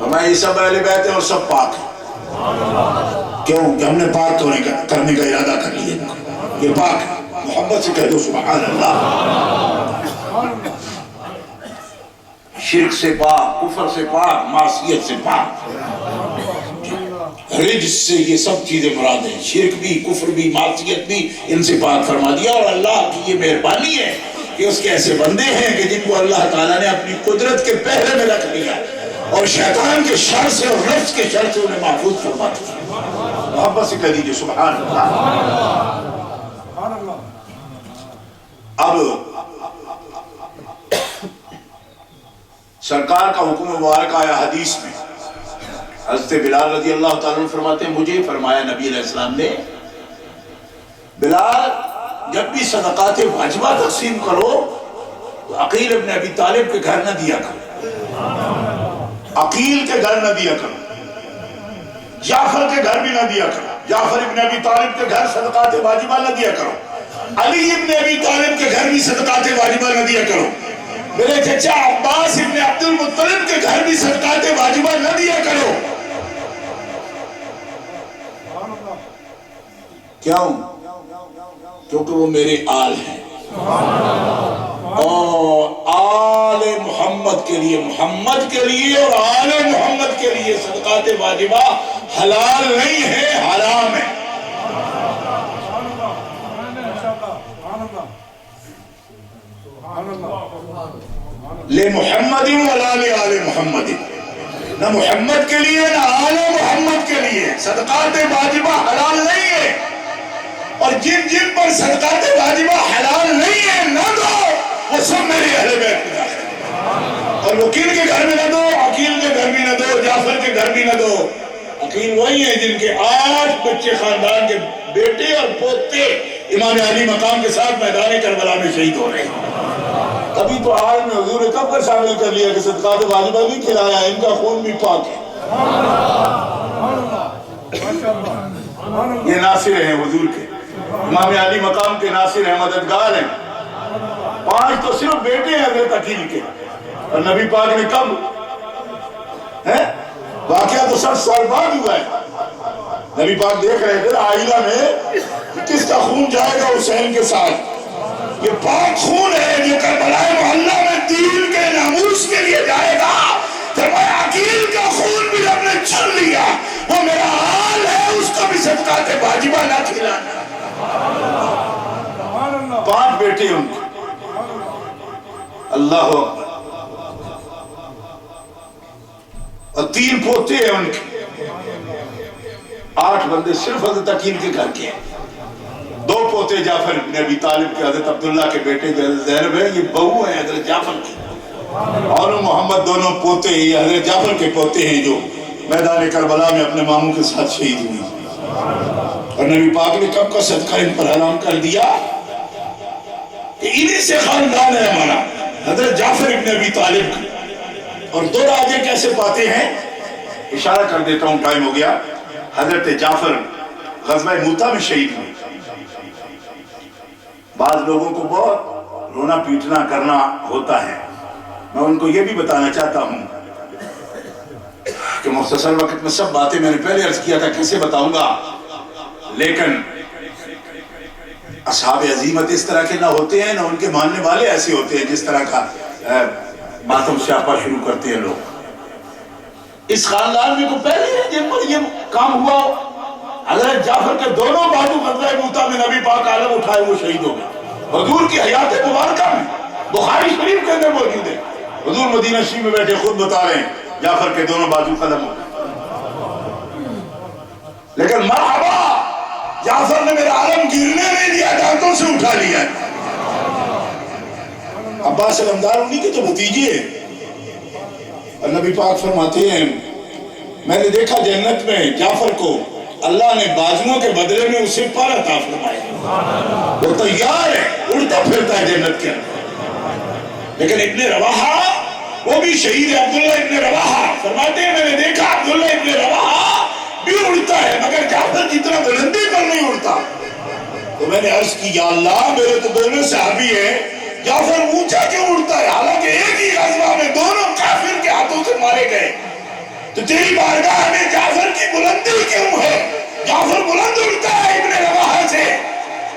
ہمیں یہ سب اہل بیت ہیں اور سب پاک ہیں. کیوں کہ ہم نے پاک تو کرنے کا ارادہ کر لیا. یہ پاک ہے, محبت سے کہہ دو سبحان اللہ. شرک سے پاک, کفر سے پاک, معصیت سے پاک. رجس سے یہ سب چیزیں مراد ہیں. شرک بھی, کفر بھی, معصیت بھی, ان سے پاک فرما دیا. اور اللہ کی یہ مہربانی ہے کہ اس کے ایسے بندے ہیں کہ جن کو اللہ تعالیٰ نے اپنی قدرت کے پہرے میں رکھ لیا, اور شیطان کے شر سے اور نفس کے شر سے انہیں محفوظ فرما دیا. محبت سے کہہ دیجئے سبحان اللہ. اب سرکار کا حکم مبارک آیا حدیث میں. حضرت بلال رضی اللہ تعالیٰ عنہ فرماتے ہیں مجھے فرمایا نبی علیہ السلام نے, بلال جب بھی صدقات واجبہ تقسیم کرو تو عقیل ابن ابی طالب کے گھر نہ دیا کرو, عقیل کے گھر نہ دیا کرو, جعفر کے گھر بھی نہ دیا کرو. جعفر ابن ابی طالب کے گھر صدقات واجبہ نہ دیا کرو. علی ابن ابی طالب کے گھر بھی صدقات واجبہ نہ دیا کرو. میرے چچا عباس ابن عبد المطلب کے گھر بھی صدقات واجبہ نہ دیا کرو. کیوں؟ کیونکہ وہ میرے آل ہیں, اور آل محمد کے لیے, محمد کے لیے اور آل محمد کے لیے صدقات واجبہ حلال نہیں ہے, حرام ہے. لے محمد ولا لے آل محمد, نہ محمد کے لیے نہ آل محمد کے لیے صدقات واجبہ حلال نہیں ہے. اور جن جن پر صدقات واجبہ حلال نہیں ہے نہ دو, وہ سب میرے اہل بیت میں داخل ہیں. اور وہ کن کے گھر میں نہ دو, عقیل کے گھر بھی نہ دو, جعفر کے گھر بھی نہ دو. عقیل وہی ہیں جن کے 8 بچے خاندان کے بیٹے اور پوتے امام علی مقام کے ساتھ میدان کربلا میں شہید ہو رہے ہیں. تبھی تو آج میں حضور نے کب کر شامل کر لیا کہ صدقات واجبہ نہیں کھلایا, ان کا خون بھی پاک ہے. یہ ناصر ہیں حضور کے, امام علی مقام کے ناصر ہیں, مددگار ہیں. 5 تو صرف بیٹے ہیں حضرت عقیل کے, اور نبی پاک نے کب ہے واقعہ تو 60 سال بعد ہوا ہے. نبی پاک دیکھ رہے تھے آئینہ میں کس کا خون جائے گا حسین کے ساتھ. یہ پاک خون ہے جو کربلا محلہ میں دین کے ناموس کے لیے جائے گا. فرمایا عقیل کا خون بھی ہم نے چن لیا, وہ میرا حال ہے, اس کو بھی صدقات واجبہ نہ کھلانا. 5 بیٹے ان کو. اللہ اکبر. اور 3 پوتے ہیں ان کے. 8 بندے صرف حضرت عقیل کے گھر کے ہیں. 2 پوتے جعفر بن ابی طالب کے حضرت عبداللہ کے بیٹے جو حضرت زینب ہے، یہ بہو ہیں حضرت جعفر کی. اور محمد دونوں پوتے یہ حضرت جعفر کے پوتے ہیں جو میدان کربلا میں اپنے ماموں کے ساتھ شہید ہوئی. اور نبی پاک نے کب کا صدقہ ان پر حرام کر دیا کہ انہی سے خاندان ہے ہمارا، حضرت جعفر ابن ابی طالب کا. اور 2 راجے کیسے پاتے ہیں؟ اشارہ کر دیتا ہوں، ٹائم ہو گیا. حضرت جعفر غزوہ موتا میں شہید ہوئے. بعض لوگوں کو بہت رونا پیٹنا کرنا ہوتا ہے. میں ان کو یہ بھی بتانا چاہتا ہوں کہ مختصر وقت میں سب باتیں میں نے پہلے عرض کیا تھا کیسے بتاؤں گا، لیکن اصحاب عزیمت اس طرح کے نہ ہوتے ہیں، نہ ان کے ماننے والے ایسے ہوتے ہیں جس طرح کا ماتم سیاپا شروع کرتے ہیں لوگ. اس خاندان میں کو پہلے ہیں جن پر یہ کام ہوا. حضرت جعفر کے دونوں بازو غزوہ موتا میں نبی پاک عالم اٹھائے وہ شہید ہو گئے. حضور کی حیات مبارکہ میں بخاری شریف کے اندر موجود ہے. حضور مدینہ شریف میں بیٹھے خود بتا رہے ہیں جعفر کے دونوں بازو قلم ہو گئے. لیکن مرحبا، جعفر نے میرا عالم گرنے نہیں دیا، دانتوں سے اٹھا لیا. عباس علمدار انہی کے تو بھتیجے ہیں. اور نبی پاک فرماتے ہیں میں نے دیکھا جنت میں جعفر کو اللہ نے بازوؤں کے بدلے میں اسے پر عطا فرمایا. وہ تیار ہے، اڑتا پھرتا ہے جنت کے اندر. لیکن ابن رواحہ وہ بھی شہید ہے. عبداللہ ابن رواحہ فرماتے ہیں میں نے دیکھا عبداللہ ابن رواحہ بھی اڑتا ہے مگر جعفر جتنا بلندی پر نہیں اڑتا. تو میں نے عرض کی یا اللہ میرے تو دونوں صحابی ہیں، جعفر اونچا کیوں اڑتا ہے حالانکہ ایک ہی غزوہ میں دونوں کافر کے ہاتھوں سے مارے گئے. تو تیری بارگاہ میں جعفر کی بلندی کیوں ہے؟ جعفر بلند اڑتا ہے ابن رواحہ سے.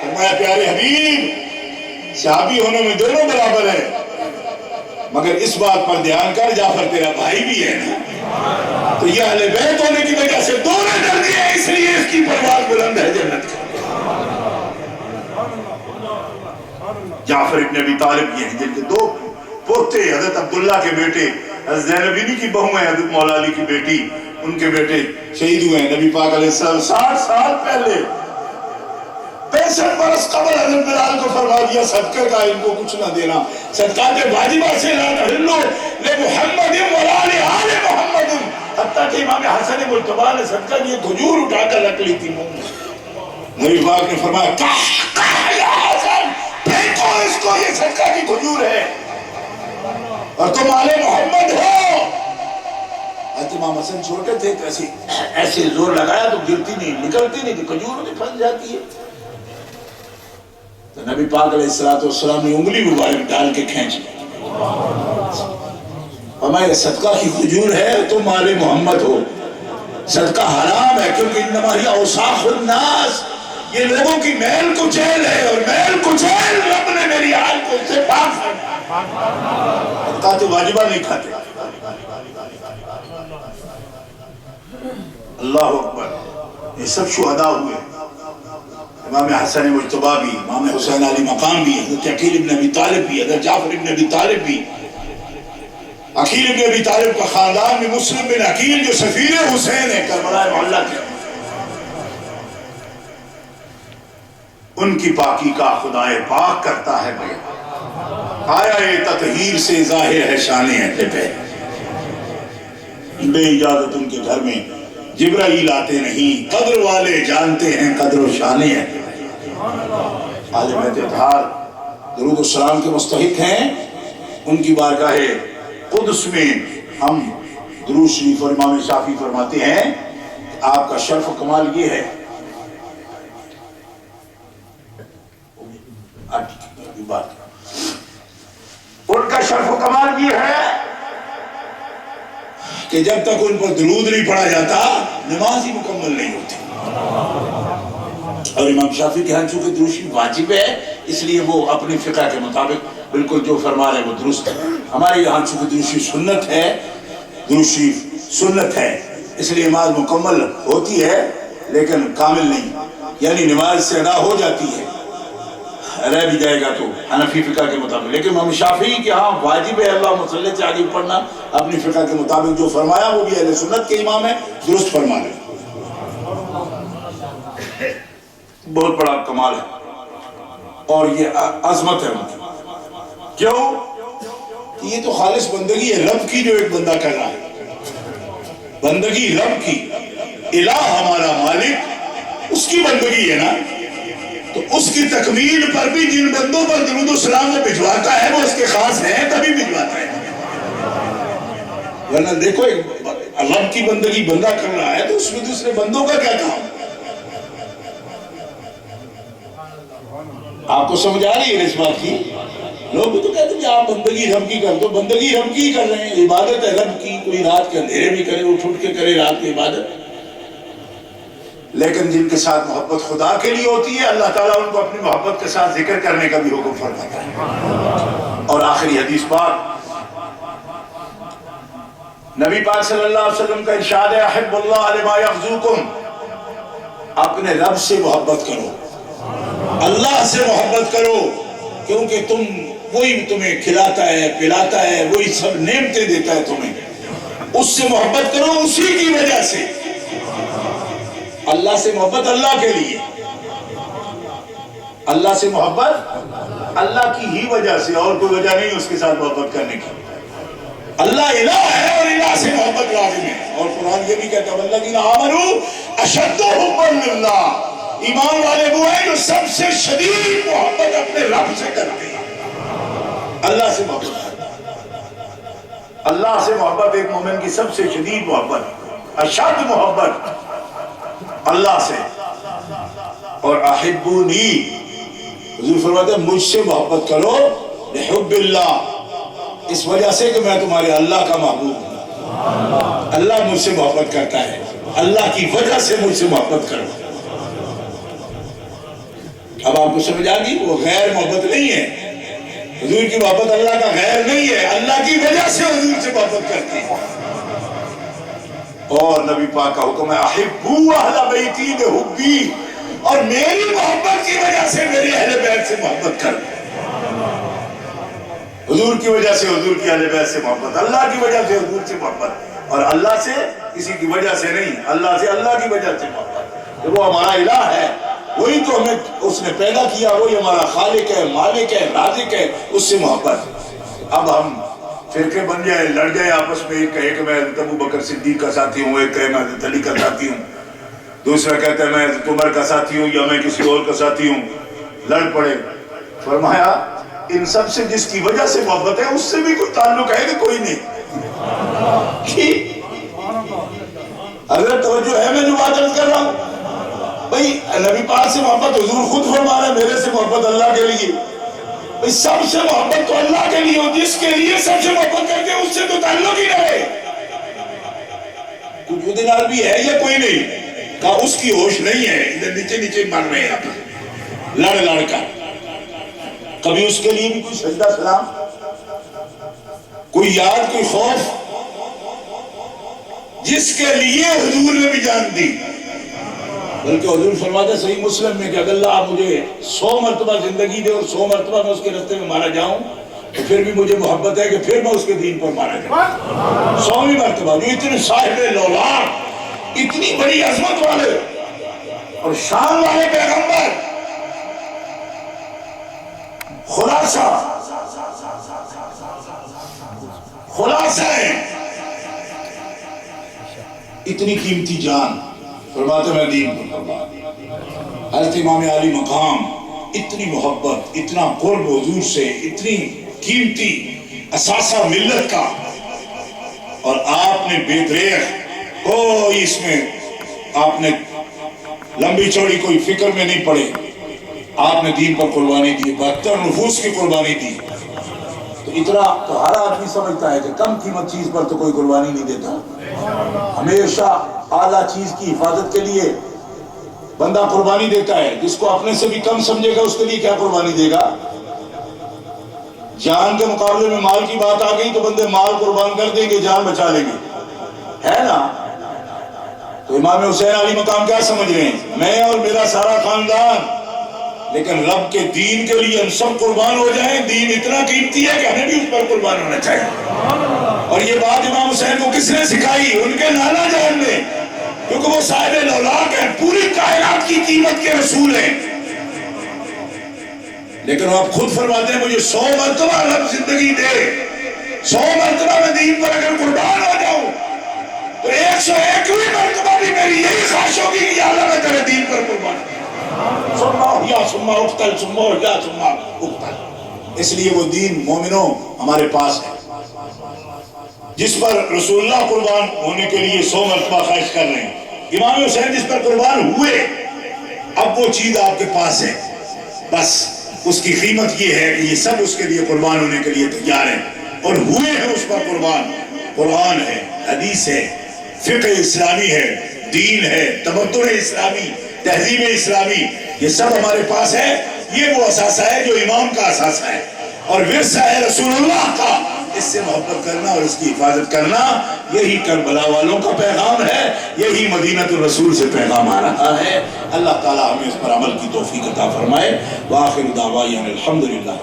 فرمایا پیارے حبیب صحابی ہونے میں دونوں برابر ہیں، مگر اس بات پر دھیان کر جعفر تیرا بھائی بھی ہے نا. تو یہ اہل بیت ہونے کی وجہ سے دونوں درجے ہیں، اس لیے اس کی پرواز بلند ہے جنت کا. جعفر ابن ابی طالب یہ ہیں جن کے 2 پوتے حضرت عبداللہ کے بیٹے حضرت زینب کی بہو ہیں حضرت مولا علی کی بیٹی، ان کے بیٹے شہید ہوئے ہیں. نبی پاک علیہ السلام 60 سال پہلے 65 برس قبل حضرت بلال کو فرما دیا صدقے کا ان کو کچھ نہ دینا. صدقات واجبہ سے لا تحلو لمحمد ولا لآل محمد. حتیٰ کہ امام حسن مجتبی نے صدقہ کی کھجور اٹھا کر رکھ لی تھی منہ میں. نبی پاک نے فرمایا کہا یا حسن پھینکو اس کو، یہ صدقہ کی کھجور ہے اور تم آل محمد ہو. حضرت امام حسن چھوٹے تھے، ایسے زور لگایا تو گرتی نہیں، نکلتی نہیں، تو کھجور میں پھنس جاتی ہے. تو نبی پاک علیہ السلام نے انگلی مبارک ڈال کے کھینچ لی. ہمارے صدقہ کی کھجور ہے، تم آل محمد ہو. صدقہ حرام ہے کیونکہ انما ہی اوساخ الناس، یہ لوگوں کی میل کچیل ہے، اور میل کچیل رب نے میری آل کو اس سے پاک فرمایا. صدقات واجبہ نہیں کھاتے. اللہ اکبر. یہ سب شہداء ہوئے، امام حسن مجتبی بھی، امام حسین علی مقام بھی، حضرت عقیل ابن ابی طالب بھی، حضرت جعفر ابن ابی طالب بھی. عقیل ابن ابی طالب کا خاندان میں مسلم بن عقیل جو سفیر حسین ہے کربلا معلّہ کے، ان کی پاکی کا خدائے پاک کرتا ہے بیان. آیا یہ تطہیر سے ظاہر ہے شان اہل بیت. بے اجازت ان کے گھر میں جبرائیل آتے نہیں، قدر والے جانتے ہیں قدر و شان ہے. اہل بیت اطہار درود و سلام کے مستحق ہیں. ان کی بارگاہ قدس میں ہم درود شریف اور امام شافعی فرماتے ہیں آپ کا شرف و کمال یہ ہے ان کا شرف و کمال یہ ہے کہ جب تک ان پر درود نہیں پڑھا جاتا نماز ہی مکمل نہیں ہوتی. اور امام شافعی کے ہاں چونکہ درود شریف واجب ہے اس لیے وہ اپنی فقہ کے مطابق بالکل جو فرما رہے وہ درست ہے. ہمارے یہاں چونکہ درود شریف سنت ہے، درود شریف سنت ہے اس لیے نماز مکمل ہوتی ہے لیکن کامل نہیں، یعنی نماز سے ادا ہو جاتی ہے رہ بھی جائے گا تو حنفی فقہ کے مطابق، لیکن امام شافعی کہ ہاں واجب ہے اللہ صلی سے آگے پڑھنا، اپنی فقہ کے مطابق جو فرمایا وہ بھی اہل سنت کے امام ہے، درست فرما رہے ہیں۔ بہت بڑا کمال ہے اور یہ عظمت ہے ان کی۔ کیوں؟ یہ تو خالص بندگی ہے رب کی جو ایک بندہ کر رہا ہے، بندگی رب کی، الہ ہمارا مالک، اس کی بندگی ہے نا، تو اس کی تکمیل پر بھی جن بندوں پر درود و سلام وہ بھجواتا ہے وہ اس کے خاص ہیں تبھی بھجواتا ہے، ورنہ دیکھو رب کی بندگی بندہ کر رہا ہے تو اس میں دوسرے بندوں کا کیا کام؟ آپ کو سمجھ آ رہی ہے اس بات کی؟ لوگ بھی تو کہتے ہیں کہ آپ بندگی رب کی کر دو، بندگی رب کی کر رہے ہیں، عبادت ہے رب کی، کوئی رات کے اندھیرے بھی کرے اٹھ کے کرے رات کی عبادت، لیکن جن کے ساتھ محبت خدا کے لیے ہوتی ہے اللہ تعالیٰ ان کو اپنی محبت کے ساتھ ذکر کرنے کا بھی حکم فرماتا ہے۔ اور آخری حدیث پاک نبی پاک صلی اللہ علیہ وسلم کا ارشاد ہے احب اللہ لما یغزوکم، اپنے رب سے محبت کرو، اللہ سے محبت کرو، کیونکہ وہی تمہیں کھلاتا ہے پلاتا ہے، وہی سب نعمتیں دیتا ہے تمہیں، اس سے محبت کرو، اسی کی وجہ سے اللہ سے محبت اللہ کے لیے، اللہ سے محبت اللہ کی ہی وجہ سے، اور کوئی وجہ نہیں اس کے ساتھ محبت کرنے کی۔ اللہ الہ ہے اور الہ سے محبت لازم ہے، اور قرآن یہ بھی کہتا ہے والذین آمنوا اشد حبا للہ، ایمان والے وہ ہیں جو سب سے شدید محبت اپنے رب سے کرتے ہیں، اللہ سے محبت کرتے ہیں۔ اللہ سے محبت ایک مومن کی سب سے شدید محبت، اشد محبت اللہ سے۔ اور احبونی، حضور فرماتے ہیں مجھ سے محبت کرو لحب اللہ، اس وجہ سے کہ میں تمہارے اللہ کا محبوب ہوں، اللہ مجھ سے محبت کرتا ہے، اللہ کی وجہ سے مجھ سے محبت کرو۔ اب آپ کو سمجھ آ گئی وہ غیر محبت نہیں ہے، حضور کی محبت اللہ کا غیر نہیں ہے، اللہ کی وجہ سے حضور سے محبت کرتی ہے۔ اور نبی پاک کا حکم ہے احبوا اہل بیتی بحبی، اور میری محبت کی وجہ سے میرے اہل بیت سے محبت کرو، حضور کی وجہ سے حضور کی اہل بیت سے محبت، اللہ کی وجہ سے حضور سے محبت، اور اللہ سے کسی کی وجہ سے نہیں، اللہ سے اللہ کی وجہ سے محبت، وہ ہمارا الہ ہے، وہی تو ہمیں اس نے پیدا کیا، وہی ہمارا خالق ہے، مالک ہے، رازق ہے، اس سے محبت۔ اب ہم فرقے بن جائے، لڑ جائے آپس میں، ایک کہے کہ میں حضرت ابو بکر صدیق کا ساتھی ہوں، ایک کہے میں حضرت علی کا ساتھی ہوں، دوسرا کہتا ہے میں حضرت عمر کا ساتھی ہوں یا میں کسی اور کا ساتھی ہوں، لڑ پڑے۔ فرمایا ان سب سے جس کی وجہ سے محبت ہے اس سے بھی کوئی تعلق ہے کہ کوئی نہیں؟ اگر توجہ ہے میں جو بات عرض کر رہا ہوں، بھئی نبی پاک سے محبت حضور خود فرما رہے ہیں، میرے سے محبت اللہ کے لیے، بھئی سب سے محبت تو اللہ کے لیے ہو، جس کے لیے سب سے محبت کرتے ہیں اس سے تو تعلق ہی رہے۔ کچھ ادھر عربی ہے یا کوئی نہیں؟ کہا اس کی ہوش نہیں ہے، ادھر نیچے نیچے مر رہے ہیں آپ لڑ لڑ کر۔ کبھی اس کے لیے بھی کوئی سجدہ سلام، کوئی یاد، کوئی خوف، جس کے لیے حضور نے بھی جان دی۔ بلکہ حضور فرماتے ہیں صحیح مسلم میں کہ اگر اللہ مجھے 100 مرتبہ زندگی دے اور 100 مرتبہ میں اس کے راستے میں مارا جاؤں تو پھر بھی مجھے محبت ہے کہ پھر میں اس کے دین پر مارا جاؤں۔ 100ویں مرتبہ، جو اتنے صاحب لولاک، اتنی بڑی عظمت والے اور شان والے پیغمبر، خلاصہ ہے، اتنی قیمتی جان، فرماتے میں دین پر قربان۔ حضرت امام علی مقام، اتنی محبت، اتنا قرب حضور سے، اتنی قیمتی اثاثہ ملت کا، اور آپ نے بے دریغ کوئی اس میں آپ نے لمبی چوڑی کوئی فکر میں نہیں پڑے، آپ نے دین پر قربانی دی، 72 نفوس کی قربانی دی۔ تو اتنا تو ہر آدمی سمجھتا ہے کہ کم قیمت چیز پر تو کوئی قربانی نہیں دیتا، ہمیشہ اعلیٰ چیز کی حفاظت کے لیے بندہ قربانی دیتا ہے۔ جس کو اپنے سے بھی کم سمجھے گا اس کے لیے کیا قربانی دے گا؟ جان کے مقابلے میں مال کی بات آ گئی تو بندے مال قربان کر دیں گے، جان بچا لیں گے، ہے نا؟ تو امام حسین علی مقام کیا سمجھ رہے ہیں؟ میں اور میرا سارا خاندان لیکن رب کے دین کے لیے ہم سب قربان ہو جائیں. دین اتنا قیمتی ہے کہ ہمیں بھی اس پر قربان ہونا چاہیے. اور یہ بات امام حسین کو کس نے سکھائی؟ ان کے نانا جان نے، کیونکہ وہ صاحب لولاک ہیں، پوری کائنات کی قیمت کے رسول ہیں. لیکن آپ خود فرماتے ہیں مجھے 100 مرتبہ رب زندگی دے، 100 مرتبہ میں دین پر اگر قربان ہو جاؤں تو 101ویں مرتبہ بھی میری یہی خواہش ہوگی کہ یا اللہ میں تیرے دین پر قربان ہوں. ثم اقتل ثم احیا ثم اقتل. اس لیے وہ دین مومنوں ہمارے پاس ہے جس پر رسول اللہ قربان ہونے کے لیے 100 مرتبہ خواہش کر رہے ہیں. امام حسین جس پر قربان ہوئے، اب وہ چیز آپ کے پاس ہے. بس اس کی قیمت یہ ہے کہ یہ سب اس کے لیے قربان ہونے کے لیے تیار ہیں اور ہوئے ہیں اس پر قربان. قرآن ہے، حدیث ہے، فقہ اسلامی ہے، دین ہے، تمدن اسلامی، تہذیب اسلامی، یہ سب ہمارے پاس ہے. یہ وہ اثاثہ ہے جو امام کا اثاثہ ہے اور ورثہ ہے رسول اللہ کا. اس سے محبت کرنا اور اس کی حفاظت کرنا، یہی کربلا والوں کا پیغام ہے، یہی مدینۃ الرسول سے پیغام آ رہا ہے. اللہ تعالی ہمیں اس پر عمل کی توفیق عطا فرمائے. وآخر دعوانا الحمدللہ.